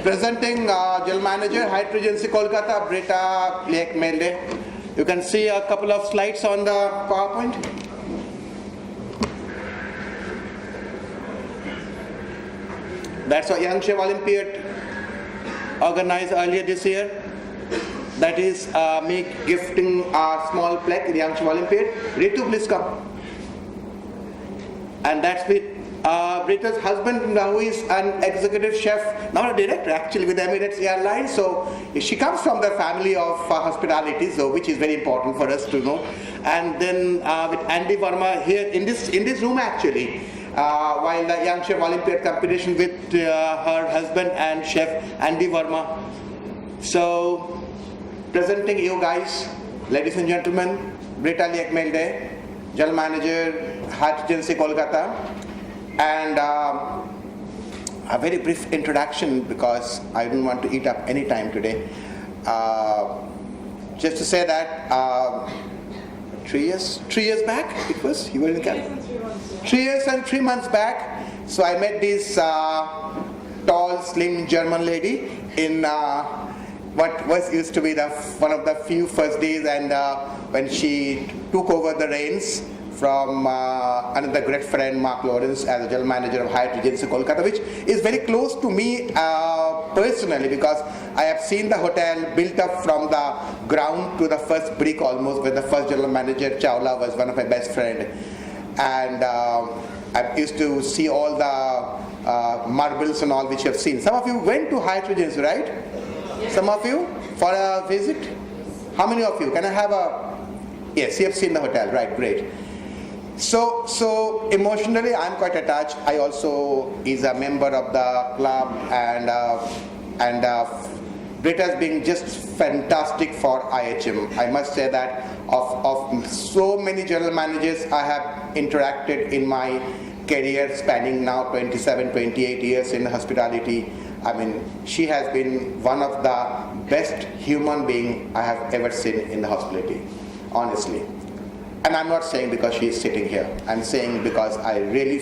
Presenting General Manager, Hyatt Regency, Kolkata, Britta Leick-Milde. You can see a couple of slides on the PowerPoint. That's a Young Chef Olympiad organized earlier this year. That is me gifting a small plaque in the Young Chef Olympiad. Ritu, please come. And that's with Britta's husband, who is an executive chef, not a director actually, with Emirates Airlines. So she comes from the family of hospitality, so which is very important for us to know. And then with Andy Verma here in this room actually, while the Young Chef Olympiad competition with her husband and chef Andy Verma. So presenting you guys, ladies and gentlemen, Britta Leick-Milde, General Manager, Hyatt Regency, Kolkata. And a very brief introduction because I don't want to eat up any time today. Just to say that 3 years back it was, you were in the camp? 3 years and 3 months back. So I met this tall, slim German lady in what was used to be one of the few first days, and when she took over the reins from another great friend, Mark Lawrence, as a general manager of Hyatt Regency, Kolkata, which is very close to me personally, because I have seen the hotel built up from the ground to the first brick almost, where the first general manager, Chawla, was one of my best friends. And I used to see all the marbles and all which you have seen. Some of you went to Hyatt Regency, right? Yes. Some of you for a visit? How many of you? Can I have a... Yes, you have seen the hotel, right, great. So emotionally, I'm quite attached. I also is a member of the club, and Britta's been just fantastic for IIHM. I must say that of so many general managers I have interacted in my career, spanning now 27, 28 years in hospitality. I mean, she has been one of the best human being I have ever seen in the hospitality, honestly. And I'm not saying because she is sitting here. I'm saying because I really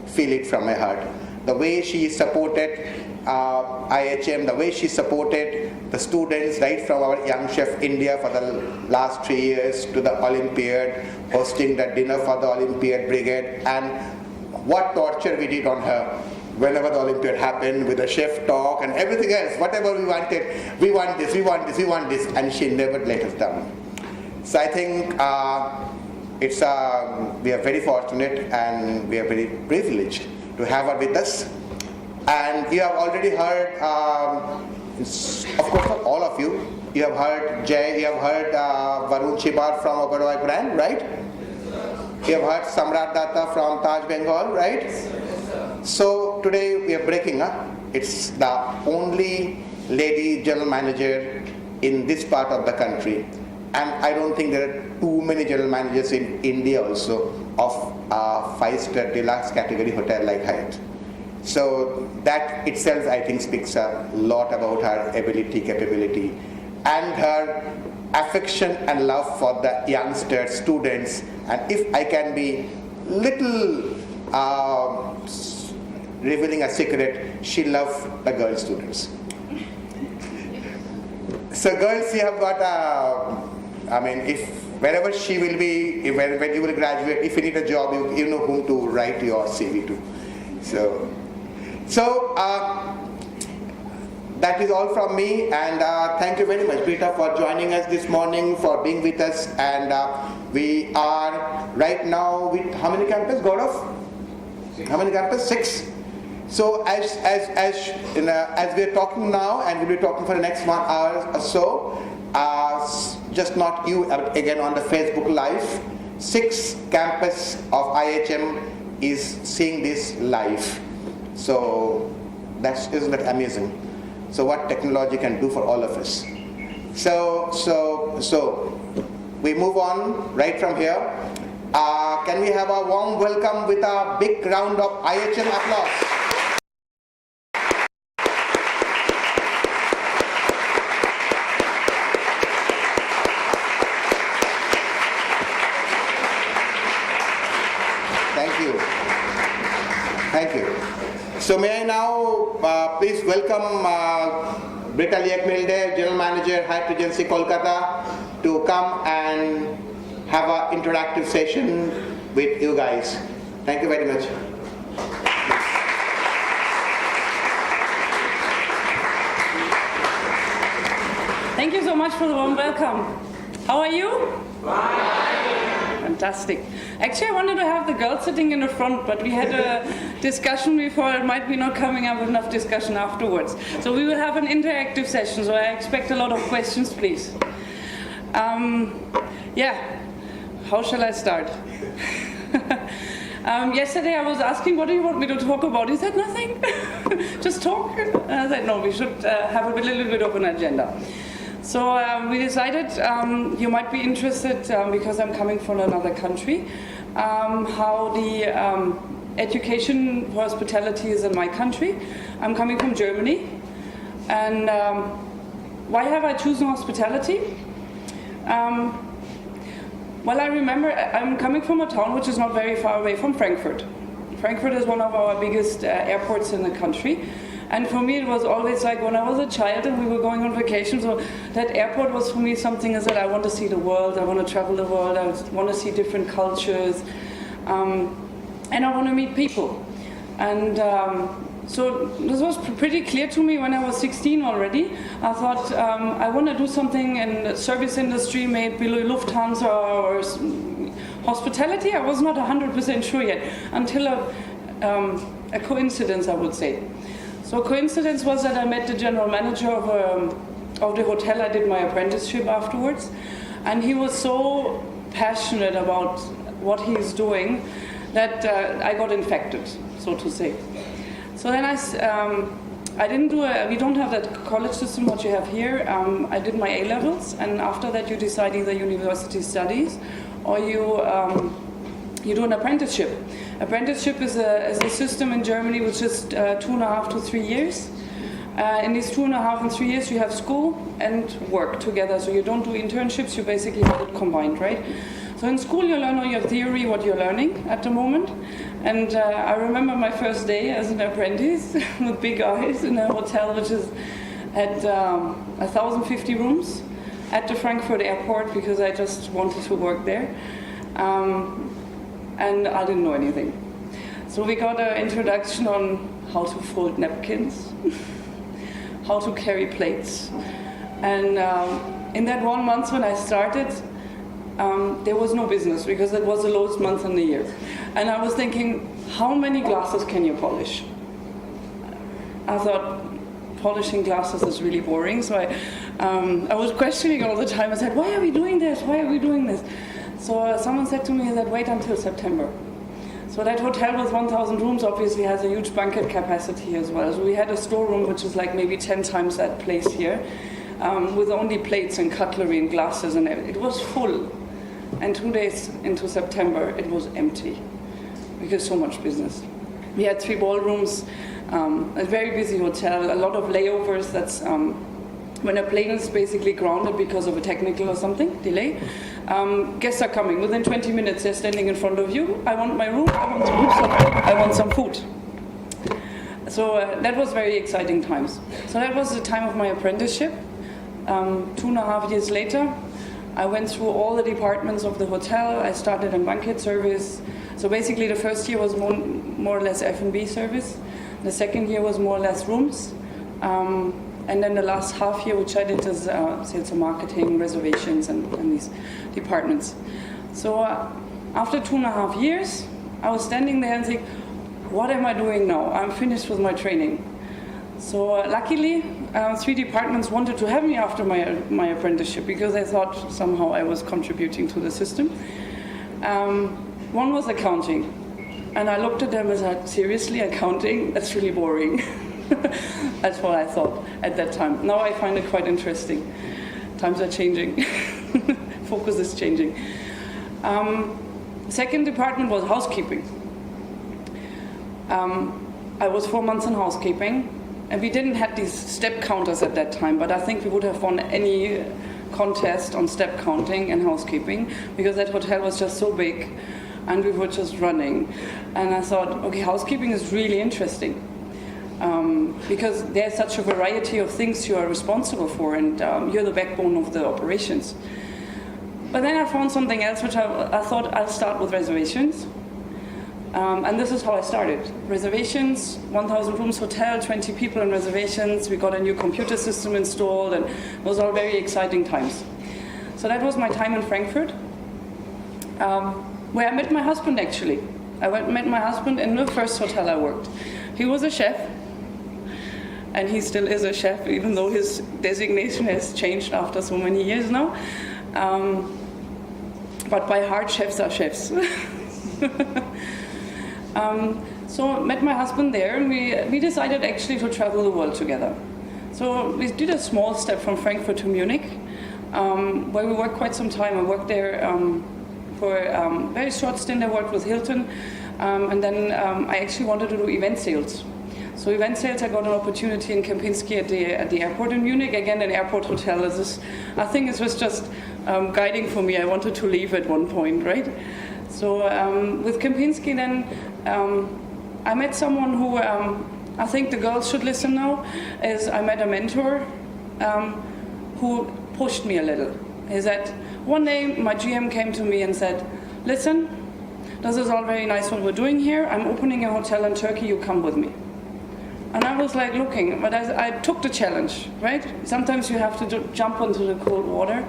feel it from my heart. The way she supported IIHM, the way she supported the students, right from our Young Chef India for the last 3 years to the Olympiad, hosting the dinner for the Olympiad Brigade, and what torture we did on her whenever the Olympiad happened with the chef talk and everything else, whatever we wanted, we want this, we want this, we want this, and she never let us down. So I think we are very fortunate and we are very privileged to have her with us. And you have already heard, of course not all of you, you have heard Jay, you have heard Varun Chibar from Oberoi brand, right? You have heard Samrat Datta from Taj Bengal, right? So today we are breaking up. It's the only lady general manager in this part of the country. And I don't think there are too many general managers in India also of a 5-star deluxe category hotel like Hyatt. So that itself, I think, speaks a lot about her ability, capability, and her affection and love for the youngsters, students. And if I can be little revealing a secret, she loves the girl students. So girls, you have got I mean, if wherever she will be, when you will graduate, if you need a job, you know whom to write your CV to. So that is all from me, and thank you very much, Britta, for joining us this morning, for being with us. And we are right now with how many campus, Gaurav? 6. How many campus? 6. So as we are talking now, and we'll be talking for the next 1 hour or so, just not you, again on the Facebook Live, 6 campus of IIHM is seeing this live. So isn't that amazing? So what technology can do for all of us. So we move on right from here. Can we have a warm welcome with a big round of IIHM applause? Thank you. So may I now please welcome Britta Leick-Milde, General Manager, Hyatt Regency, Kolkata, to come and have an interactive session with you guys. Thank you very much. Thank you so much for the warm welcome. How are you? Fine. Fantastic. Actually, I wanted to have the girls sitting in the front, but we had a discussion before. It might be not coming up with enough discussion afterwards. So we will have an interactive session, so I expect a lot of questions, please. Yeah, how shall I start? Yesterday I was asking, what do you want me to talk about? He said, nothing. Just talk. And I said, no, we should have a little bit of an agenda. So we decided you might be interested, because I'm coming from another country, how the education for hospitality is in my country. I'm coming from Germany. And why have I chosen hospitality? Well, I remember I'm coming from a town which is not very far away from Frankfurt. Frankfurt is one of our biggest airports in the country. And for me, it was always like when I was a child and we were going on vacation, so that airport was for me something that I want to see the world, I want to travel the world, I want to see different cultures, and I want to meet people. And so this was pretty clear to me when I was 16 already. I thought I want to do something in the service industry, maybe Lufthansa or hospitality. I was not 100% sure yet, until a coincidence, I would say. So coincidence was that I met the general manager of the hotel. I did my apprenticeship afterwards, and he was so passionate about what he's doing that I got infected, so to say. So then I didn't do we don't have that college system what you have here. I did my A-levels, and after that you decide either university studies or you do an apprenticeship. Apprenticeship is a system in Germany which is 2.5 to 3 years. In these 2.5 and 3 years you have school and work together. So you don't do internships, you basically have it combined, right? So in school you learn all your theory, what you're learning at the moment. And I remember my first day as an apprentice with big eyes in a hotel which is at 1,050 rooms at the Frankfurt airport, because I just wanted to work there. And I didn't know anything. So we got an introduction on how to fold napkins, how to carry plates. And in that 1 month when I started, there was no business, because it was the lowest month in the year. And I was thinking, how many glasses can you polish? I thought, polishing glasses is really boring. So I was questioning all the time. I said, why are we doing this? Why are we doing this? So someone said to me that wait until September. So that hotel with 1,000 rooms obviously has a huge banquet capacity as well. So we had a storeroom which is like maybe 10 times that place here, with only plates and cutlery and glasses, and it was full. And 2 days into September, it was empty, because so much business. We had 3 ballrooms, a very busy hotel, a lot of layovers. That's when a plane is basically grounded because of a technical or something, delay. Guests are coming. Within 20 minutes, they're standing in front of you. I want my room, I want some food. So that was very exciting times. So that was the time of my apprenticeship. 2.5 years later, I went through all the departments of the hotel. I started in banquet service. So basically the first year was more or less F&B service. The second year was more or less rooms. And then the last half year, which I did, is sales and marketing, reservations, and these departments. So after 2.5 years, I was standing there and saying, what am I doing now? I'm finished with my training. So luckily, 3 departments wanted to have me after my apprenticeship, because they thought somehow I was contributing to the system. One was accounting. And I looked at them and said, seriously, accounting? That's really boring. That's what I thought at that time. Now I find it quite interesting. Times are changing. Focus is changing. Second department was housekeeping. I was 4 months in housekeeping, and we didn't have these step counters at that time, but I think we would have won any contest on step counting and housekeeping, because that hotel was just so big and we were just running. And I thought, okay, housekeeping is really interesting. because there's such a variety of things you are responsible for, and you're the backbone of the operations. But then I found something else, which I thought I'll start with reservations. And this is how I started. Reservations, 1,000 rooms hotel, 20 people in reservations. We got a new computer system installed, and it was all very exciting times. So that was my time in Frankfurt, where I met my husband, actually. Met my husband in the first hotel I worked. He was a chef, and he still is a chef, even though his designation has changed after so many years now. But by heart, chefs are chefs. So met my husband there, and we decided actually to travel the world together. So we did a small step from Frankfurt to Munich, where we worked quite some time. I worked there for a very short stint. I worked with Hilton, and then I actually wanted to do event sales. So event sales, I got an opportunity in Kempinski at the airport in Munich. Again, an airport hotel. I think it was just guiding for me. I wanted to leave at one point, right? So with Kempinski then, I met someone who I think the girls should listen now, is I met a mentor who pushed me a little. He said, one day my GM came to me and said, listen, this is all very nice what we're doing here. I'm opening a hotel in Turkey, you come with me. And I was like looking, but I took the challenge, right? Sometimes you have to jump into the cold water.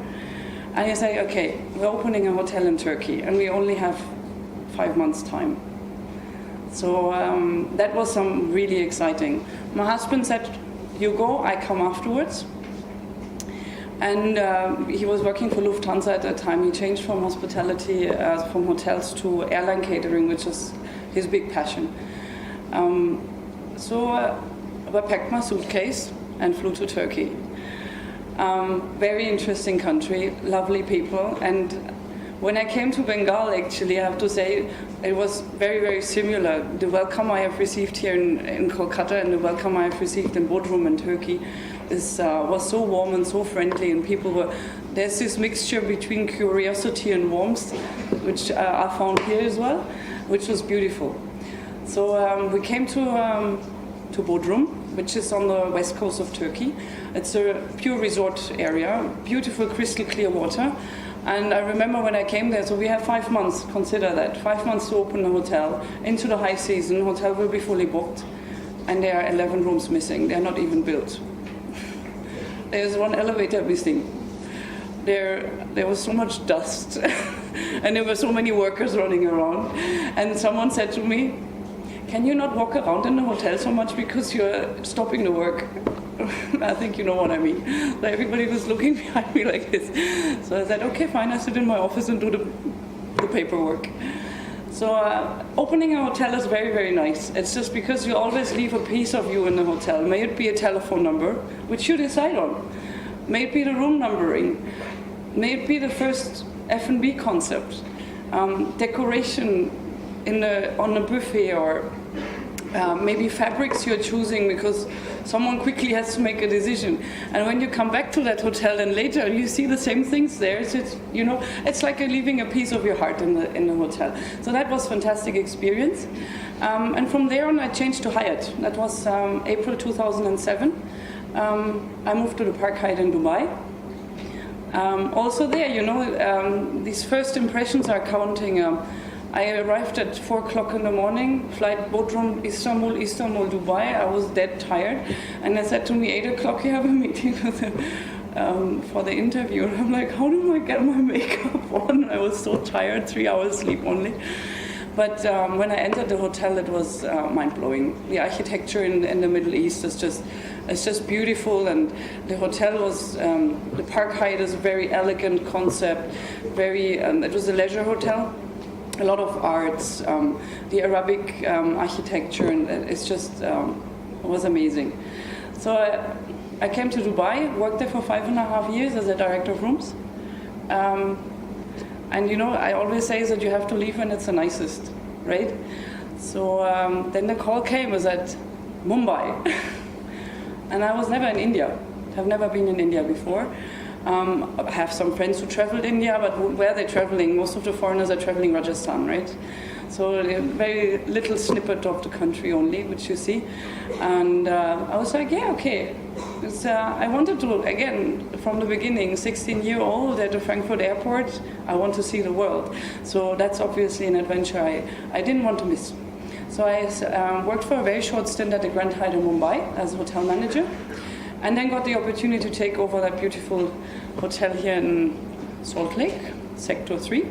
And you say, okay, we're opening a hotel in Turkey, and we only have 5 months' time. So that was really exciting. My husband said, you go, I come afterwards. And he was working for Lufthansa at that time. He changed from hospitality, from hotels to airline catering, which is his big passion. So I packed my suitcase and flew to Turkey. Very interesting country, lovely people. And when I came to Bengal, actually, I have to say, it was very, very similar. The welcome I have received here in Kolkata and the welcome I have received in Bodrum in Turkey was so warm and so friendly, and there's this mixture between curiosity and warmth, which I found here as well, which was beautiful. So we came to Bodrum, which is on the west coast of Turkey. It's a pure resort area, beautiful crystal clear water. And I remember when I came there, so we have 5 months, consider that, 5 months to open the hotel. Into the high season, hotel will be fully booked, and there are 11 rooms missing. They're not even built. There's one elevator missing. There was so much dust, and there were so many workers running around. And someone said to me, can you not walk around in the hotel so much because you're stopping the work? I think you know what I mean. So everybody was looking behind me like this. So I said, okay, fine, I sit in my office and do the paperwork. So opening a hotel is very, very nice. It's just because you always leave a piece of you in the hotel. May it be a telephone number, which you decide on. May it be the room numbering. May it be the first F&B concept. Decoration on a buffet, or maybe fabrics you're choosing because someone quickly has to make a decision. And when you come back to that hotel and later you see the same things there, it's like you're leaving a piece of your heart in the hotel. So that was a fantastic experience. And from there on I changed to Hyatt. That was April 2007. I moved to the Park Hyatt in Dubai. Also there, these first impressions are counting. I arrived at 4 o'clock in the morning, flight Bodrum, Istanbul, Dubai. I was dead tired. And they said to me, 8 o'clock you have a meeting for the interview. And I'm like, how do I get my makeup on? I was so tired, 3 hours sleep only. But when I entered the hotel, it was mind-blowing. The architecture in the Middle East is just beautiful, and the hotel was, the Park Hyatt is a very elegant concept, it was a leisure hotel. A lot of arts, the Arabic architecture, and it was amazing. So I came to Dubai, worked there for 5.5 years as a director of rooms. And I always say that you have to leave when it's the nicest, right? So then the call came, was at Mumbai. And I was never in India. I've never been in India before. I have some friends who traveled India, but where are they traveling? Most of the foreigners are traveling Rajasthan, right? So a very little snippet of the country only, which you see. And I was like, yeah, okay. I wanted to, again, from the beginning, 16-year-old at the Frankfurt airport, I want to see the world. So that's obviously an adventure I didn't want to miss. So I worked for a very short stint at the Grand Hyatt in Mumbai as a hotel manager, and then got the opportunity to take over that beautiful hotel here in Salt Lake, Sector 3.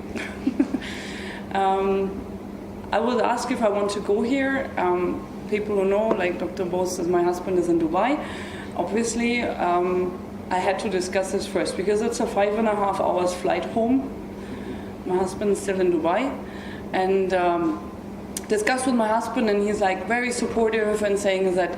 I was asked if I want to go here. People who know, like Dr. Bose, my husband is in Dubai. Obviously, I had to discuss this first because it's a 5.5 hours flight home. My husband's still in Dubai, and discussed with my husband, and he's like very supportive and saying that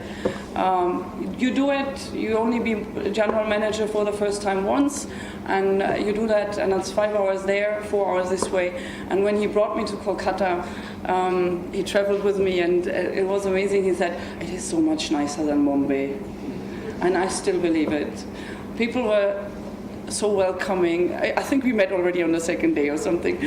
you do it, you only be a general manager for the first time once, and you do that, and it's 5 hours there, 4 hours this way. And when he brought me to Kolkata, he traveled with me, and it was amazing. He said, it is so much nicer than Bombay. And I still believe it. People were so welcoming. I think we met already on the second day or something.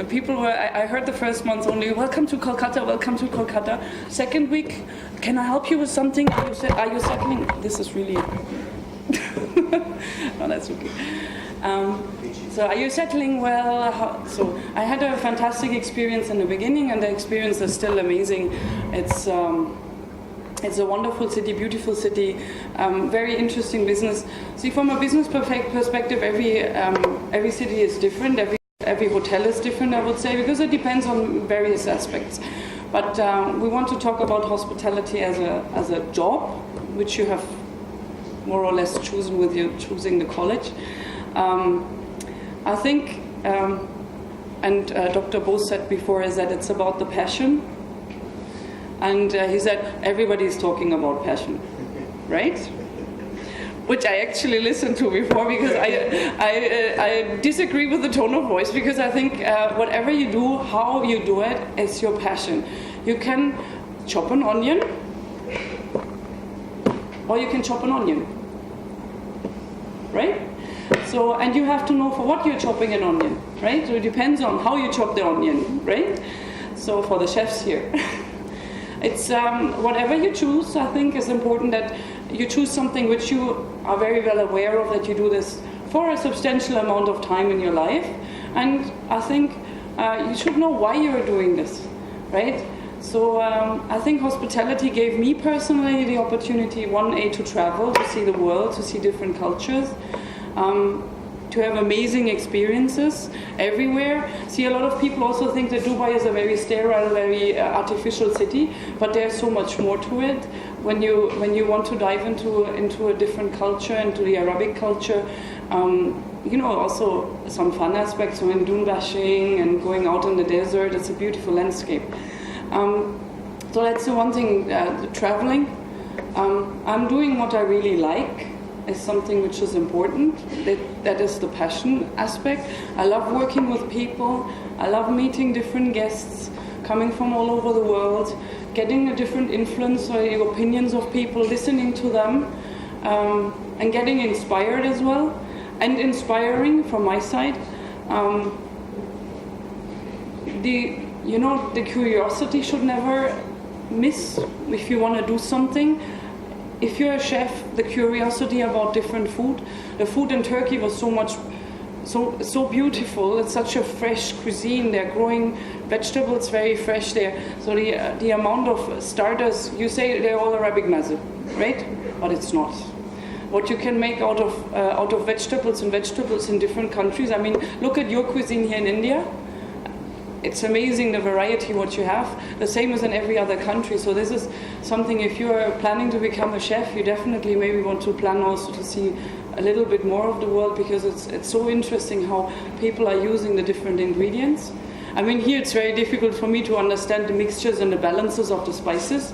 People were, I heard the first month only, welcome to Kolkata, welcome to Kolkata. Second week, can I help you with something? Are you settling? This is really, no, that's okay. So are you settling well? So I had a fantastic experience in the beginning, and the experience is still amazing. It's a wonderful city, beautiful city, very interesting business. See, from a business perspective, every city is different, every hotel is different, I would say, because it depends on various aspects. But we want to talk about hospitality as a job, which you have more or less chosen with you choosing the college. I think, and Dr. Bose said before, is that it's about the passion. And he said, everybody's talking about passion, right? Which I actually listened to before, because I disagree with the tone of voice, because I think whatever you do, how you do it, is your passion. You can chop an onion, or you can chop an onion, right? So, and you have to know for what you're chopping an onion, right? So it depends on how you chop the onion, right? So for the chefs here. It's whatever you choose, I think is important that you choose something which you are very well aware of, that you do this for a substantial amount of time in your life. And I think you should know why you're doing this, right? So I think hospitality gave me personally the opportunity, to travel, to see the world, to see different cultures, to have amazing experiences everywhere. See, a lot of people also think that Dubai is a very sterile, very artificial city, but there's so much more to it. When you want to dive into a different culture, into the Arabic culture, also some fun aspects, so in dune bashing and going out in the desert, it's a beautiful landscape. So that's the one thing, traveling. I'm doing what I really like. Is something which is important. That is the passion aspect. I love working with people. I love meeting different guests coming from all over the world, getting a different influence or the opinions of people, listening to them, and getting inspired as well, and inspiring from my side. The curiosity should never miss if you want to do something. If you're a chef, the curiosity about different food. The food in Turkey was so beautiful. It's such a fresh cuisine. They're growing vegetables very fresh there. So the amount of starters, you say they're all Arabic meze, right? But it's not. What you can make out of vegetables in different countries. I mean, look at your cuisine here in India. It's amazing the variety what you have. The same as in every other country. So this is something, if you're planning to become a chef, you definitely maybe want to plan also to see a little bit more of the world, because it's so interesting how people are using the different ingredients. I mean, here it's very difficult for me to understand the mixtures and the balances of the spices.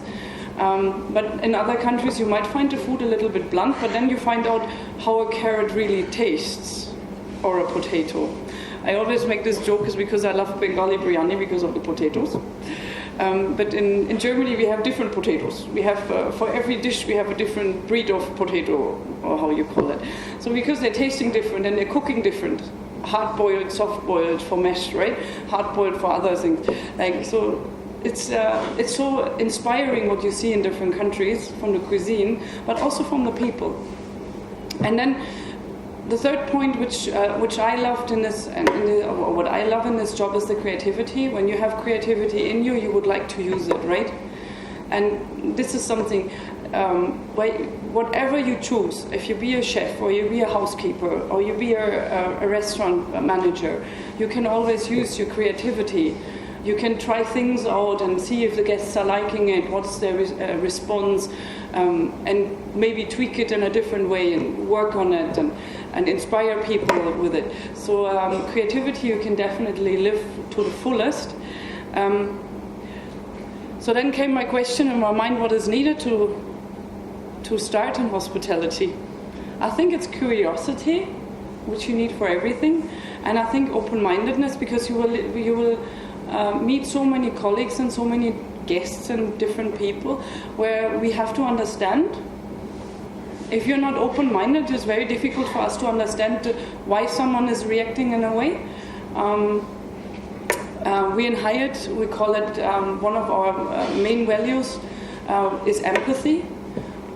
But in other countries you might find the food a little bit blunt, but then you find out how a carrot really tastes, or a potato. I always make this joke is because I love Bengali biryani because of the potatoes. But in Germany we have different potatoes. We have, for every dish we have a different breed of potato, or how you call it. So because they're tasting different and they're cooking different, hard-boiled, soft-boiled for mesh, right? Hard-boiled for other things. Like, so it's so inspiring what you see in different countries from the cuisine, but also from the people. And then the third point, which I loved in this, or what I love in this job, is the creativity. When you have creativity in you, you would like to use it, right? And this is something, whatever you choose, if you be a chef, or you be a housekeeper, or you be a restaurant manager, you can always use your creativity. You can try things out and see if the guests are liking it, what's their response, and maybe tweak it in a different way and work on it and inspire people with it. So creativity you can definitely live to the fullest. So then came my question in my mind, what is needed to start in hospitality? I think it's curiosity, which you need for everything, and I think open-mindedness, because you will meet so many colleagues and so many guests and different people where we have to understand. If you're not open-minded, it's very difficult for us to understand why someone is reacting in a way. We in Hyatt, we call it one of our main values is empathy,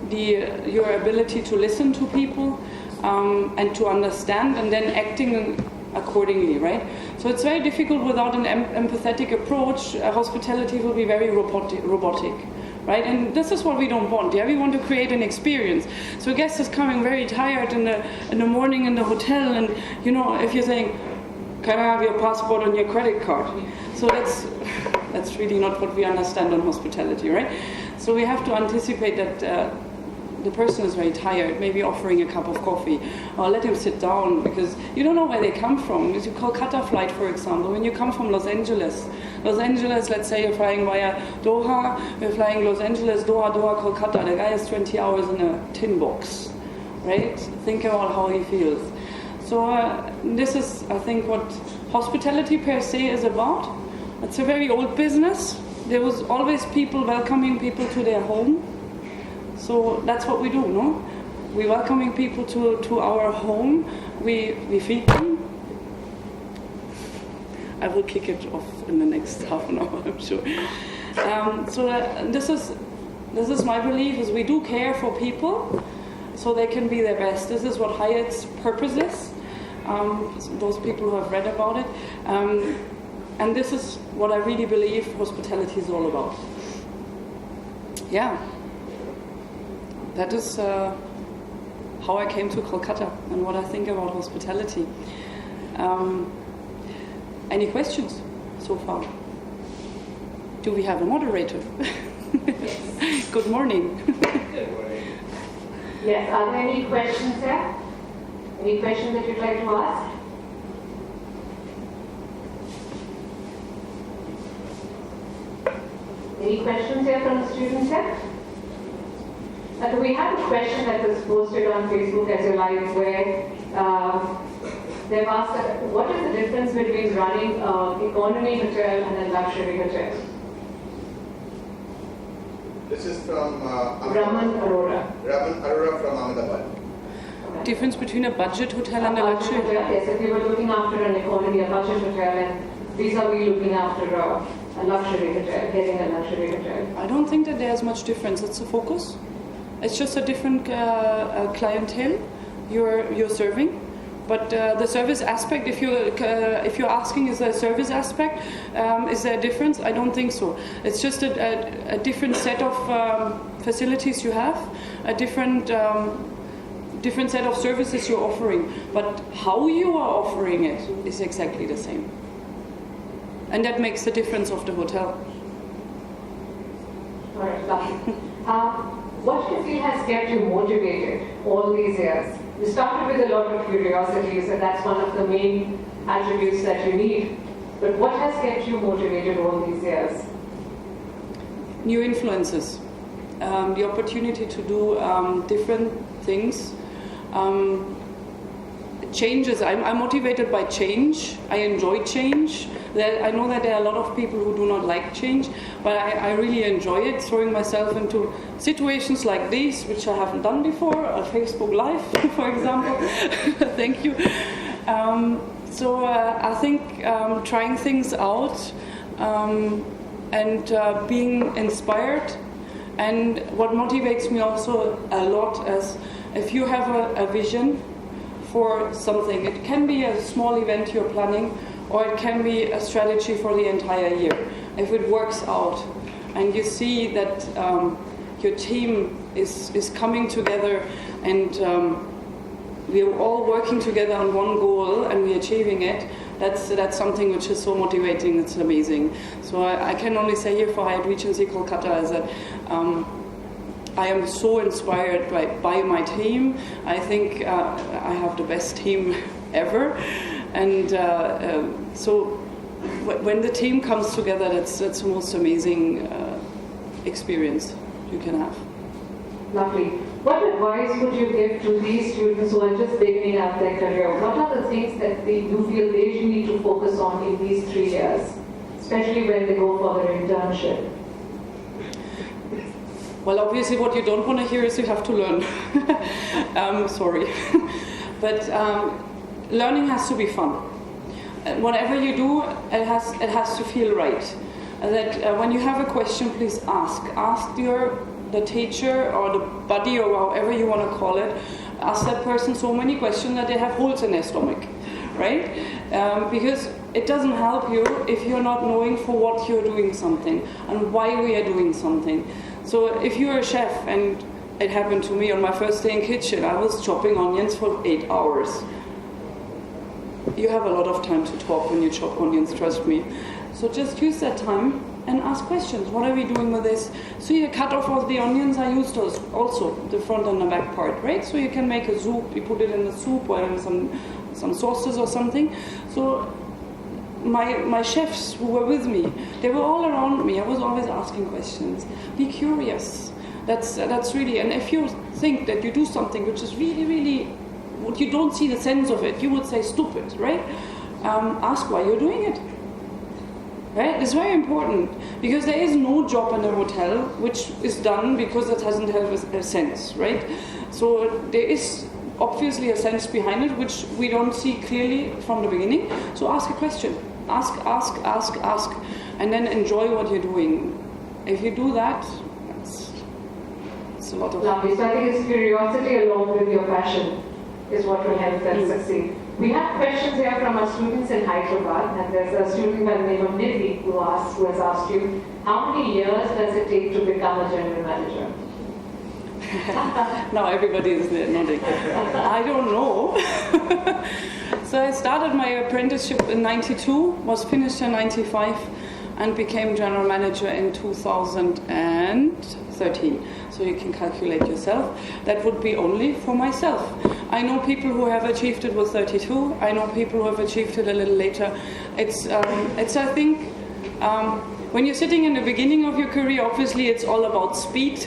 your ability to listen to people and to understand, and then acting accordingly, right? So it's very difficult without an empathetic approach. Hospitality will be very robotic, right? And this is what we don't want. Yeah, we want to create an experience. So a guest is coming very tired in the morning in the hotel, and you know, if you're saying, "Can I have your passport and your credit card?" So that's really not what we understand on hospitality, right? So we have to anticipate that the person is very tired, maybe offering a cup of coffee, or let him sit down, because you don't know where they come from. It's a Kolkata flight, for example. When you come from Los Angeles, let's say you're flying via Doha, we're flying Los Angeles, Doha, Kolkata. The guy is 20 hours in a tin box, right? Think about how he feels. So this is, I think, what hospitality per se is about. It's a very old business. There was always people welcoming people to their home. So that's what we do, no? We're welcoming people to our home. We feed them. I will kick it off in the next half an hour, I'm sure. This is my belief, is we do care for people so they can be their best. This is what Hyatt's purpose is. Those people who have read about it. And this is what I really believe hospitality is all about. Yeah. That is how I came to Kolkata and what I think about hospitality. Any questions so far? Do we have a moderator? Good morning. Good morning. Yes, are there any questions there? Any questions that you'd like to ask? Any questions here from the students here? We have a question that was posted on Facebook as a live, where they've asked, what is the difference between running an economy hotel and a luxury hotel? This is from Raman Arora. Raman Arora from Ahmedabad. Okay. Difference between a budget hotel and a luxury hotel? Yes, if you were looking after an economy, a budget hotel, and vis-a-vis looking after a luxury hotel, getting a luxury hotel. I don't think that there's much difference. It's a focus. It's just a different clientele you're serving, but the service aspect. If you're asking, is there a service aspect? Is there a difference? I don't think so. It's just a different set of facilities you have, a different set of services you're offering. But how you are offering it is exactly the same, and that makes the difference of the hotel. All right, lovely. What do you feel has kept you motivated all these years? You started with a lot of curiosity, you said that's one of the main attributes that you need. But what has kept you motivated all these years? New influences, the opportunity to do different things. Changes. I'm motivated by change. I enjoy change. I know that there are a lot of people who do not like change, but I really enjoy it, throwing myself into situations like these, which I haven't done before, a Facebook Live, for example. Thank you. So I think trying things out and being inspired, and what motivates me also a lot is if you have a vision for something. It can be a small event you're planning, or it can be a strategy for the entire year. If it works out and you see that your team is coming together and we're all working together on one goal and we're achieving it, that's something which is so motivating. It's amazing. So I can only say here for Hyatt Regency Kolkata is that I am so inspired by my team. I think I have the best team ever, and so when the team comes together, that's the most amazing experience you can have. Lovely. What advice would you give to these students who are just beginning out their career? What are the things that you feel they need to focus on in these 3 years, especially when they go for their internship? Well, obviously what you don't want to hear is you have to learn. Sorry. But learning has to be fun. Whatever you do, it has to feel right. That when you have a question, please ask. Ask the teacher or the buddy or however you want to call it. Ask that person so many questions that they have holes in their stomach, right? Because it doesn't help you if you're not knowing for what you're doing something and why we are doing something. So if you're a chef, and it happened to me on my first day in kitchen, I was chopping onions for 8 hours. You have a lot of time to talk when you chop onions, trust me. So just use that time and ask questions. What are we doing with this? So you cut off all the onions, I use those also, the front and the back part, right? So you can make a soup, you put it in the soup or in some sauces or something. So my chefs who were with me, they were all around me. I was always asking questions. Be curious. That's really, and if you think that you do something which is really, really, you don't see the sense of it, you would say stupid, right? Ask why you're doing it. Right? It's very important, because there is no job in a hotel which is done because it doesn't have a sense, right? So there is obviously a sense behind it which we don't see clearly from the beginning. So ask a question. Ask, and then enjoy what you're doing. If you do that, it's a lot of lovely. So I think it's curiosity along with your passion is what will help them succeed. We have questions here from our students in Hyderabad, and there's a student by the name of Nidhi who has asked you, how many years does it take to become a general manager? Now everybody is nodding. I don't know. So I started my apprenticeship in '92, was finished in '95, and became general manager in 2013. So you can calculate yourself. That would be only for myself. I know people who have achieved it with 32. I know people who have achieved it a little later. It's I think, when you're sitting in the beginning of your career, obviously it's all about speed.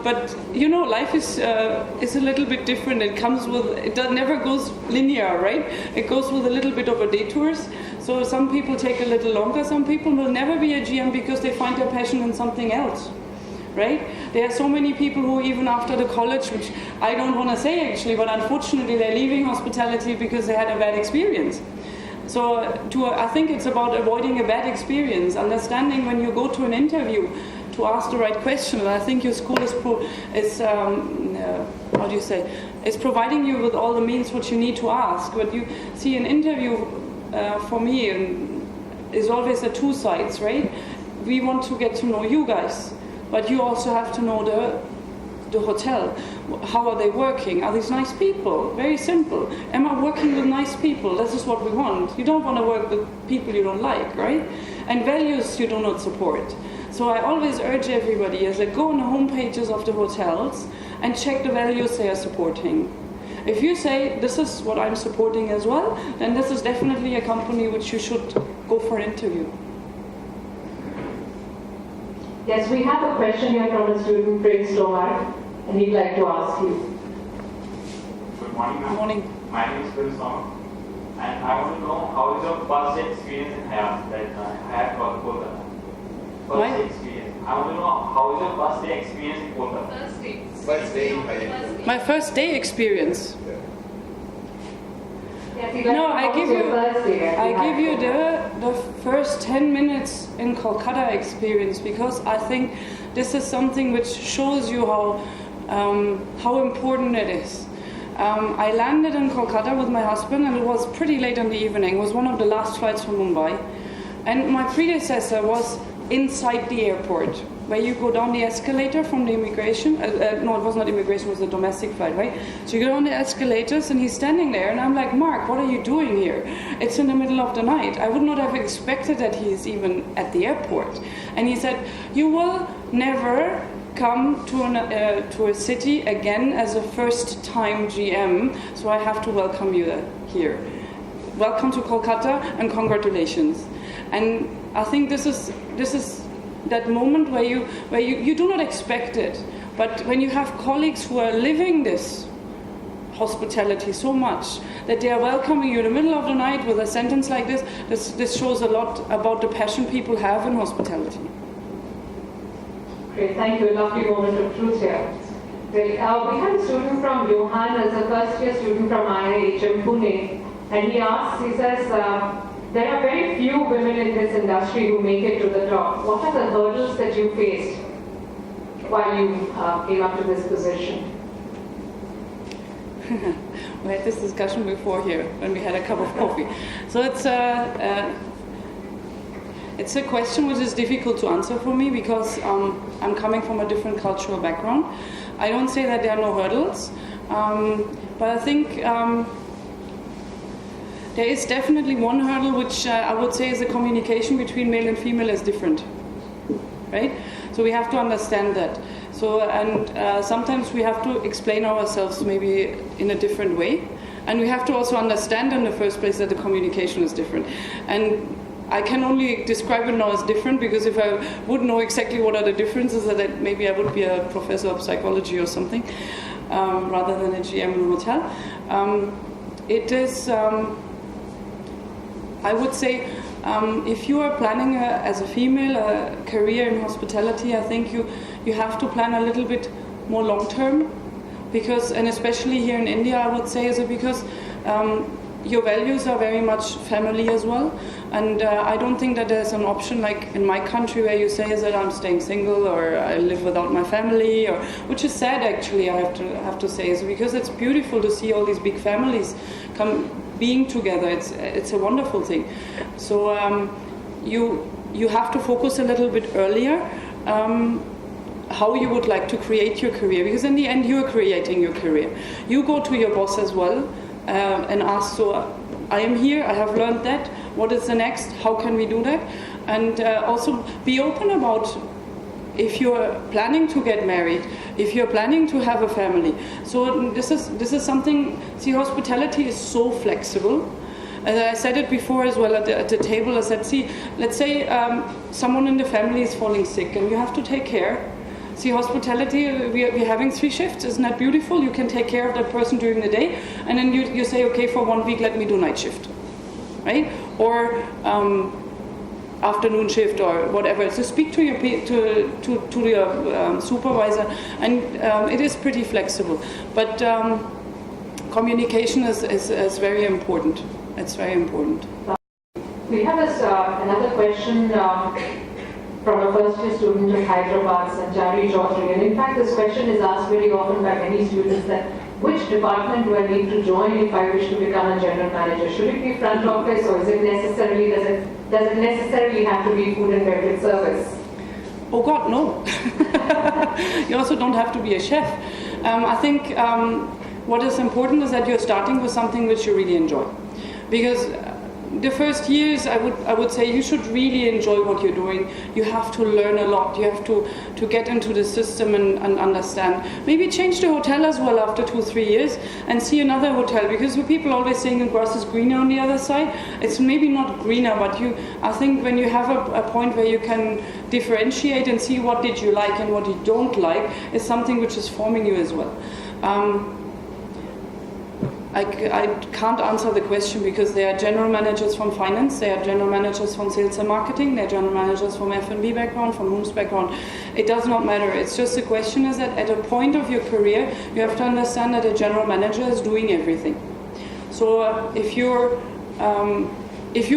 But you know, life is a little bit different. It never goes linear, right? It goes with a little bit of a detours. So some people take a little longer. Some people will never be a GM because they find their passion in something else, right? There are so many people who even after the college, which I don't want to say actually, but unfortunately they're leaving hospitality because they had a bad experience. So I think it's about avoiding a bad experience, understanding when you go to an interview to ask the right question. And I think your school is providing you with all the means what you need to ask. But you see, an interview for me is always the two sides, right? We want to get to know you guys, but you also have to know the hotel. How are they working? Are these nice people? Very simple. Am I working with nice people? This is what we want. You don't want to work with people you don't like, right? And values you do not support. So I always urge everybody as they go on the homepages of the hotels and check the values they are supporting. If you say, this is what I'm supporting as well, then this is definitely a company which you should go for an interview. Yes, we have a question here from a student, Prince Tomar, and he'd like to ask you. Good morning, ma'am. Good morning. My name is Prince Tomar, and I want to know how is your first day experience in Hyatt, Kolkata? First day experience. I want to know how is your first day experience in Kolkata? First day in Hyatt. My first day experience. No, I give you the first 10 minutes in Kolkata experience, because I think this is something which shows you how important it is. I landed in Kolkata with my husband, and it was pretty late in the evening. It was one of the last flights from Mumbai, and my predecessor was inside the airport, where you go down the escalator from the immigration. No, it was not immigration, it was a domestic flight, right? So you go down the escalators, and he's standing there, and I'm like, Mark, what are you doing here? It's in the middle of the night. I would not have expected that he's even at the airport. And he said, you will never come to a city again as a first-time GM, so I have to welcome you here. Welcome to Kolkata, and congratulations. And I think this is that moment where you do not expect it, but when you have colleagues who are living this hospitality so much that they are welcoming you in the middle of the night with a sentence like this shows a lot about the passion people have in hospitality. Great, thank you. A lovely moment of truth here. Great. We have a student from Johan as a first-year student from IIHM Pune, and he says, there are very few women in this industry who make it to the top. What are the hurdles that you faced while you came up to this position? We had this discussion before here when we had a cup of coffee. So it's a question which is difficult to answer for me, because I'm coming from a different cultural background. I don't say that there are no hurdles, but I think there is definitely one hurdle which I would say is the communication between male and female is different, right? So we have to understand that. So, and sometimes we have to explain ourselves maybe in a different way. And we have to also understand in the first place that the communication is different. And I can only describe it now as different, because if I would know exactly what are the differences, that maybe I would be a professor of psychology or something, rather than a GM in a hotel. It is, I would say, if you are planning as a female a career in hospitality, I think you have to plan a little bit more long term, because, and especially here in India, I would say, is it because your values are very much family as well, and I don't think that there's an option like in my country where you say is that I'm staying single or I live without my family, or which is sad actually. I have to say, is because it's beautiful to see all these big families being together. It's a wonderful thing. So you have to focus a little bit earlier how you would like to create your career, because in the end you are creating your career. You go to your boss as well and ask, so I am here, I have learned that, what is the next, how can we do that? And also be open about if you're planning to get married, if you're planning to have a family. So this is something, see, hospitality is so flexible. As I said it before as well at the table, I said, see, let's say someone in the family is falling sick and you have to take care. See, hospitality, we're having 3 shifts. Isn't that beautiful? You can take care of that person during the day, and then you say, okay, for 1 week, let me do night shift, right? Or afternoon shift or whatever. So speak to your supervisor, and it is pretty flexible. But communication is very important. It's very important. We have another question from a first-year student of Hyderabad, Sanjari Chaudhary. And in fact, this question is asked very often by many students, that which department do I need to join if I wish to become a general manager? Should it be front office, or does it necessarily have to be food and beverage service? Oh God, no. You also don't have to be a chef. I think what is important is that you're starting with something which you really enjoy. Because the first years, I would say you should really enjoy what you're doing. You have to learn a lot. You have to get into the system and understand. Maybe change the hotel as well after 2-3 years and see another hotel, because people always saying the grass is greener on the other side. It's maybe not greener, but I think when you have a point where you can differentiate and see what did you like and what you don't like, is something which is forming you as well. I can't answer the question, because there are general managers from finance, there are general managers from sales and marketing, there are general managers from F&B background, from rooms background. It does not matter. It's just the question is that at a point of your career, you have to understand that a general manager is doing everything. So if you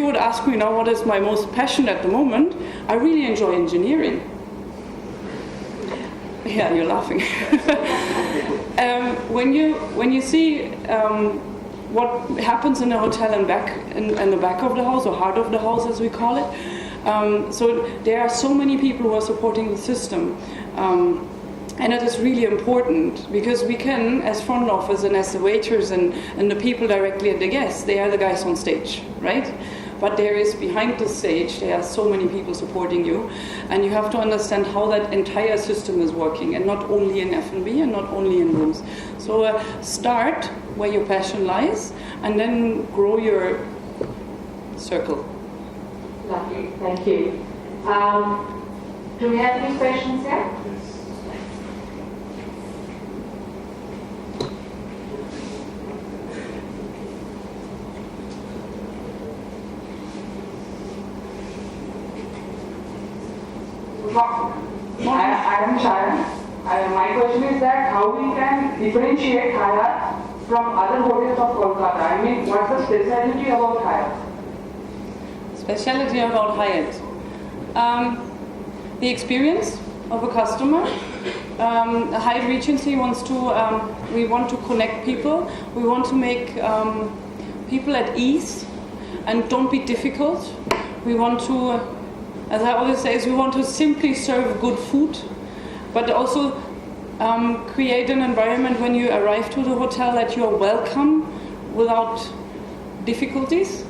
would ask me now what is my most passion at the moment, I really enjoy engineering. Yeah, you're laughing. When you see what happens in a hotel and in the back of the house, or heart of the house as we call it, so there are so many people who are supporting the system. And it is really important because we can, as front office and as the waiters and the people directly at the guests, they are the guys on stage, right? But there is behind the stage, there are so many people supporting you, and you have to understand how that entire system is working, and not only in F&B and not only in rooms. So start where your passion lies, and then grow your circle. Lovely, thank you. Do we have any questions here? I am Sharon. My question is that how we can differentiate Hyatt from other hotels of Kolkata? I mean, what's the specialty about Hyatt? Specialty about Hyatt. The experience of a customer. Hyatt Regency wants to, we want to connect people. We want to make people at ease and don't be difficult. We want to, as I always say, we want to simply serve good food, but also create an environment when you arrive to the hotel that you're welcome without difficulties.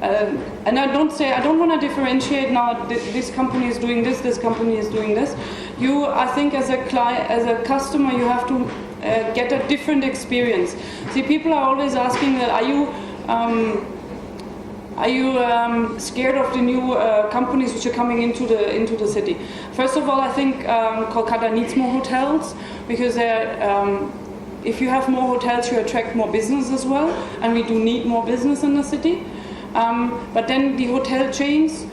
And I don't want to differentiate now. This company is doing this company is doing this. I think as a client, as a customer, you have to get a different experience. See, people are always asking that, are you scared of the new companies which are coming into the city? First of all, I think Kolkata needs more hotels because if you have more hotels, you attract more business as well, and we do need more business in the city. But then the hotel chains,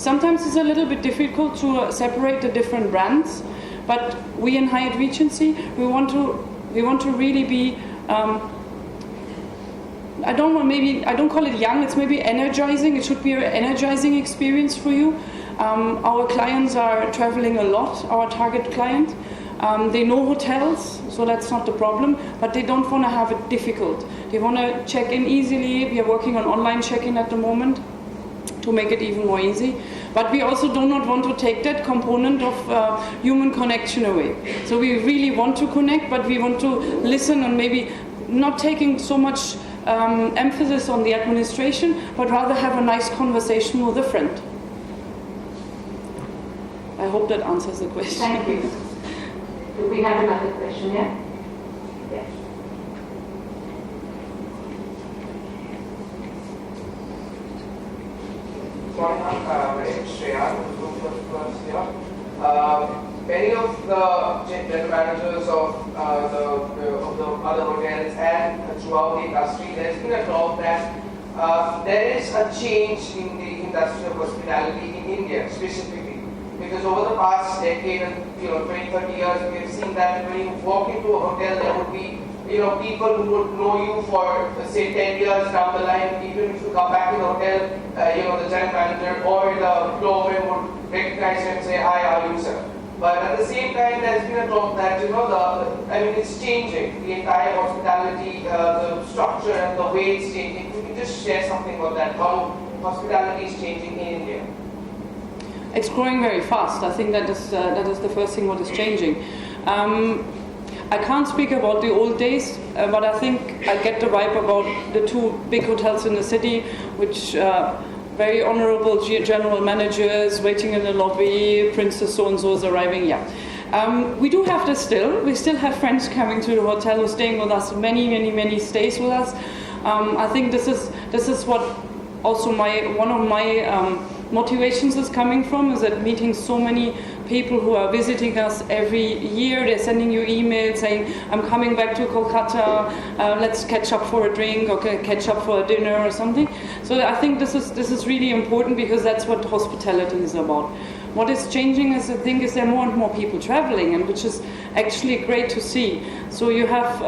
sometimes it's a little bit difficult to separate the different brands. But we in Hyatt Regency, we want to really be. I don't call it young. It's maybe energizing. It should be an energizing experience for you. Our clients are traveling a lot. Our target client, they know hotels, so that's not the problem. But they don't want to have it difficult. They want to check in easily. We are working on online check-in at the moment to make it even more easy. But we also do not want to take that component of human connection away. So we really want to connect, but we want to listen and maybe not taking so much emphasis on the administration, but rather have a nice conversation with a friend. I hope that answers the question. Thank you. Do we have another question here? Yes. My name is Shreya, first year. Many of the general managers of the other hotels and throughout the industry, there's been a talk that there is a change in the industry of hospitality in India specifically. Because over the past decade and 20, 30 years, we have seen that when you walk into a hotel, there would be people who would know you for say 10 years down the line. Even if you come back to the hotel, the general manager or the doorman would recognize you and say, "Hi, how are you, sir?" But at the same time, there's been a talk that it's changing. The entire hospitality, the structure and the way it's changing. Could you just share something about that? How hospitality is changing in India? It's growing very fast. I think that is the first thing what is changing. I can't speak about the old days, but I think I get the vibe about the two big hotels in the city, which very honorable general managers waiting in the lobby, Princess so-and-so is arriving, yeah. We do have this still. We still have friends coming to the hotel who are staying with us, many stays with us. I think this is what also one of my motivations is coming from, is that meeting so many people who are visiting us every year. They're sending you emails saying, "I'm coming back to Kolkata, let's catch up for a drink or catch up for a dinner or something." So I think this is really important because that's what hospitality is about. What is changing is, I think, is there are more and more people traveling, and which is actually great to see. So you have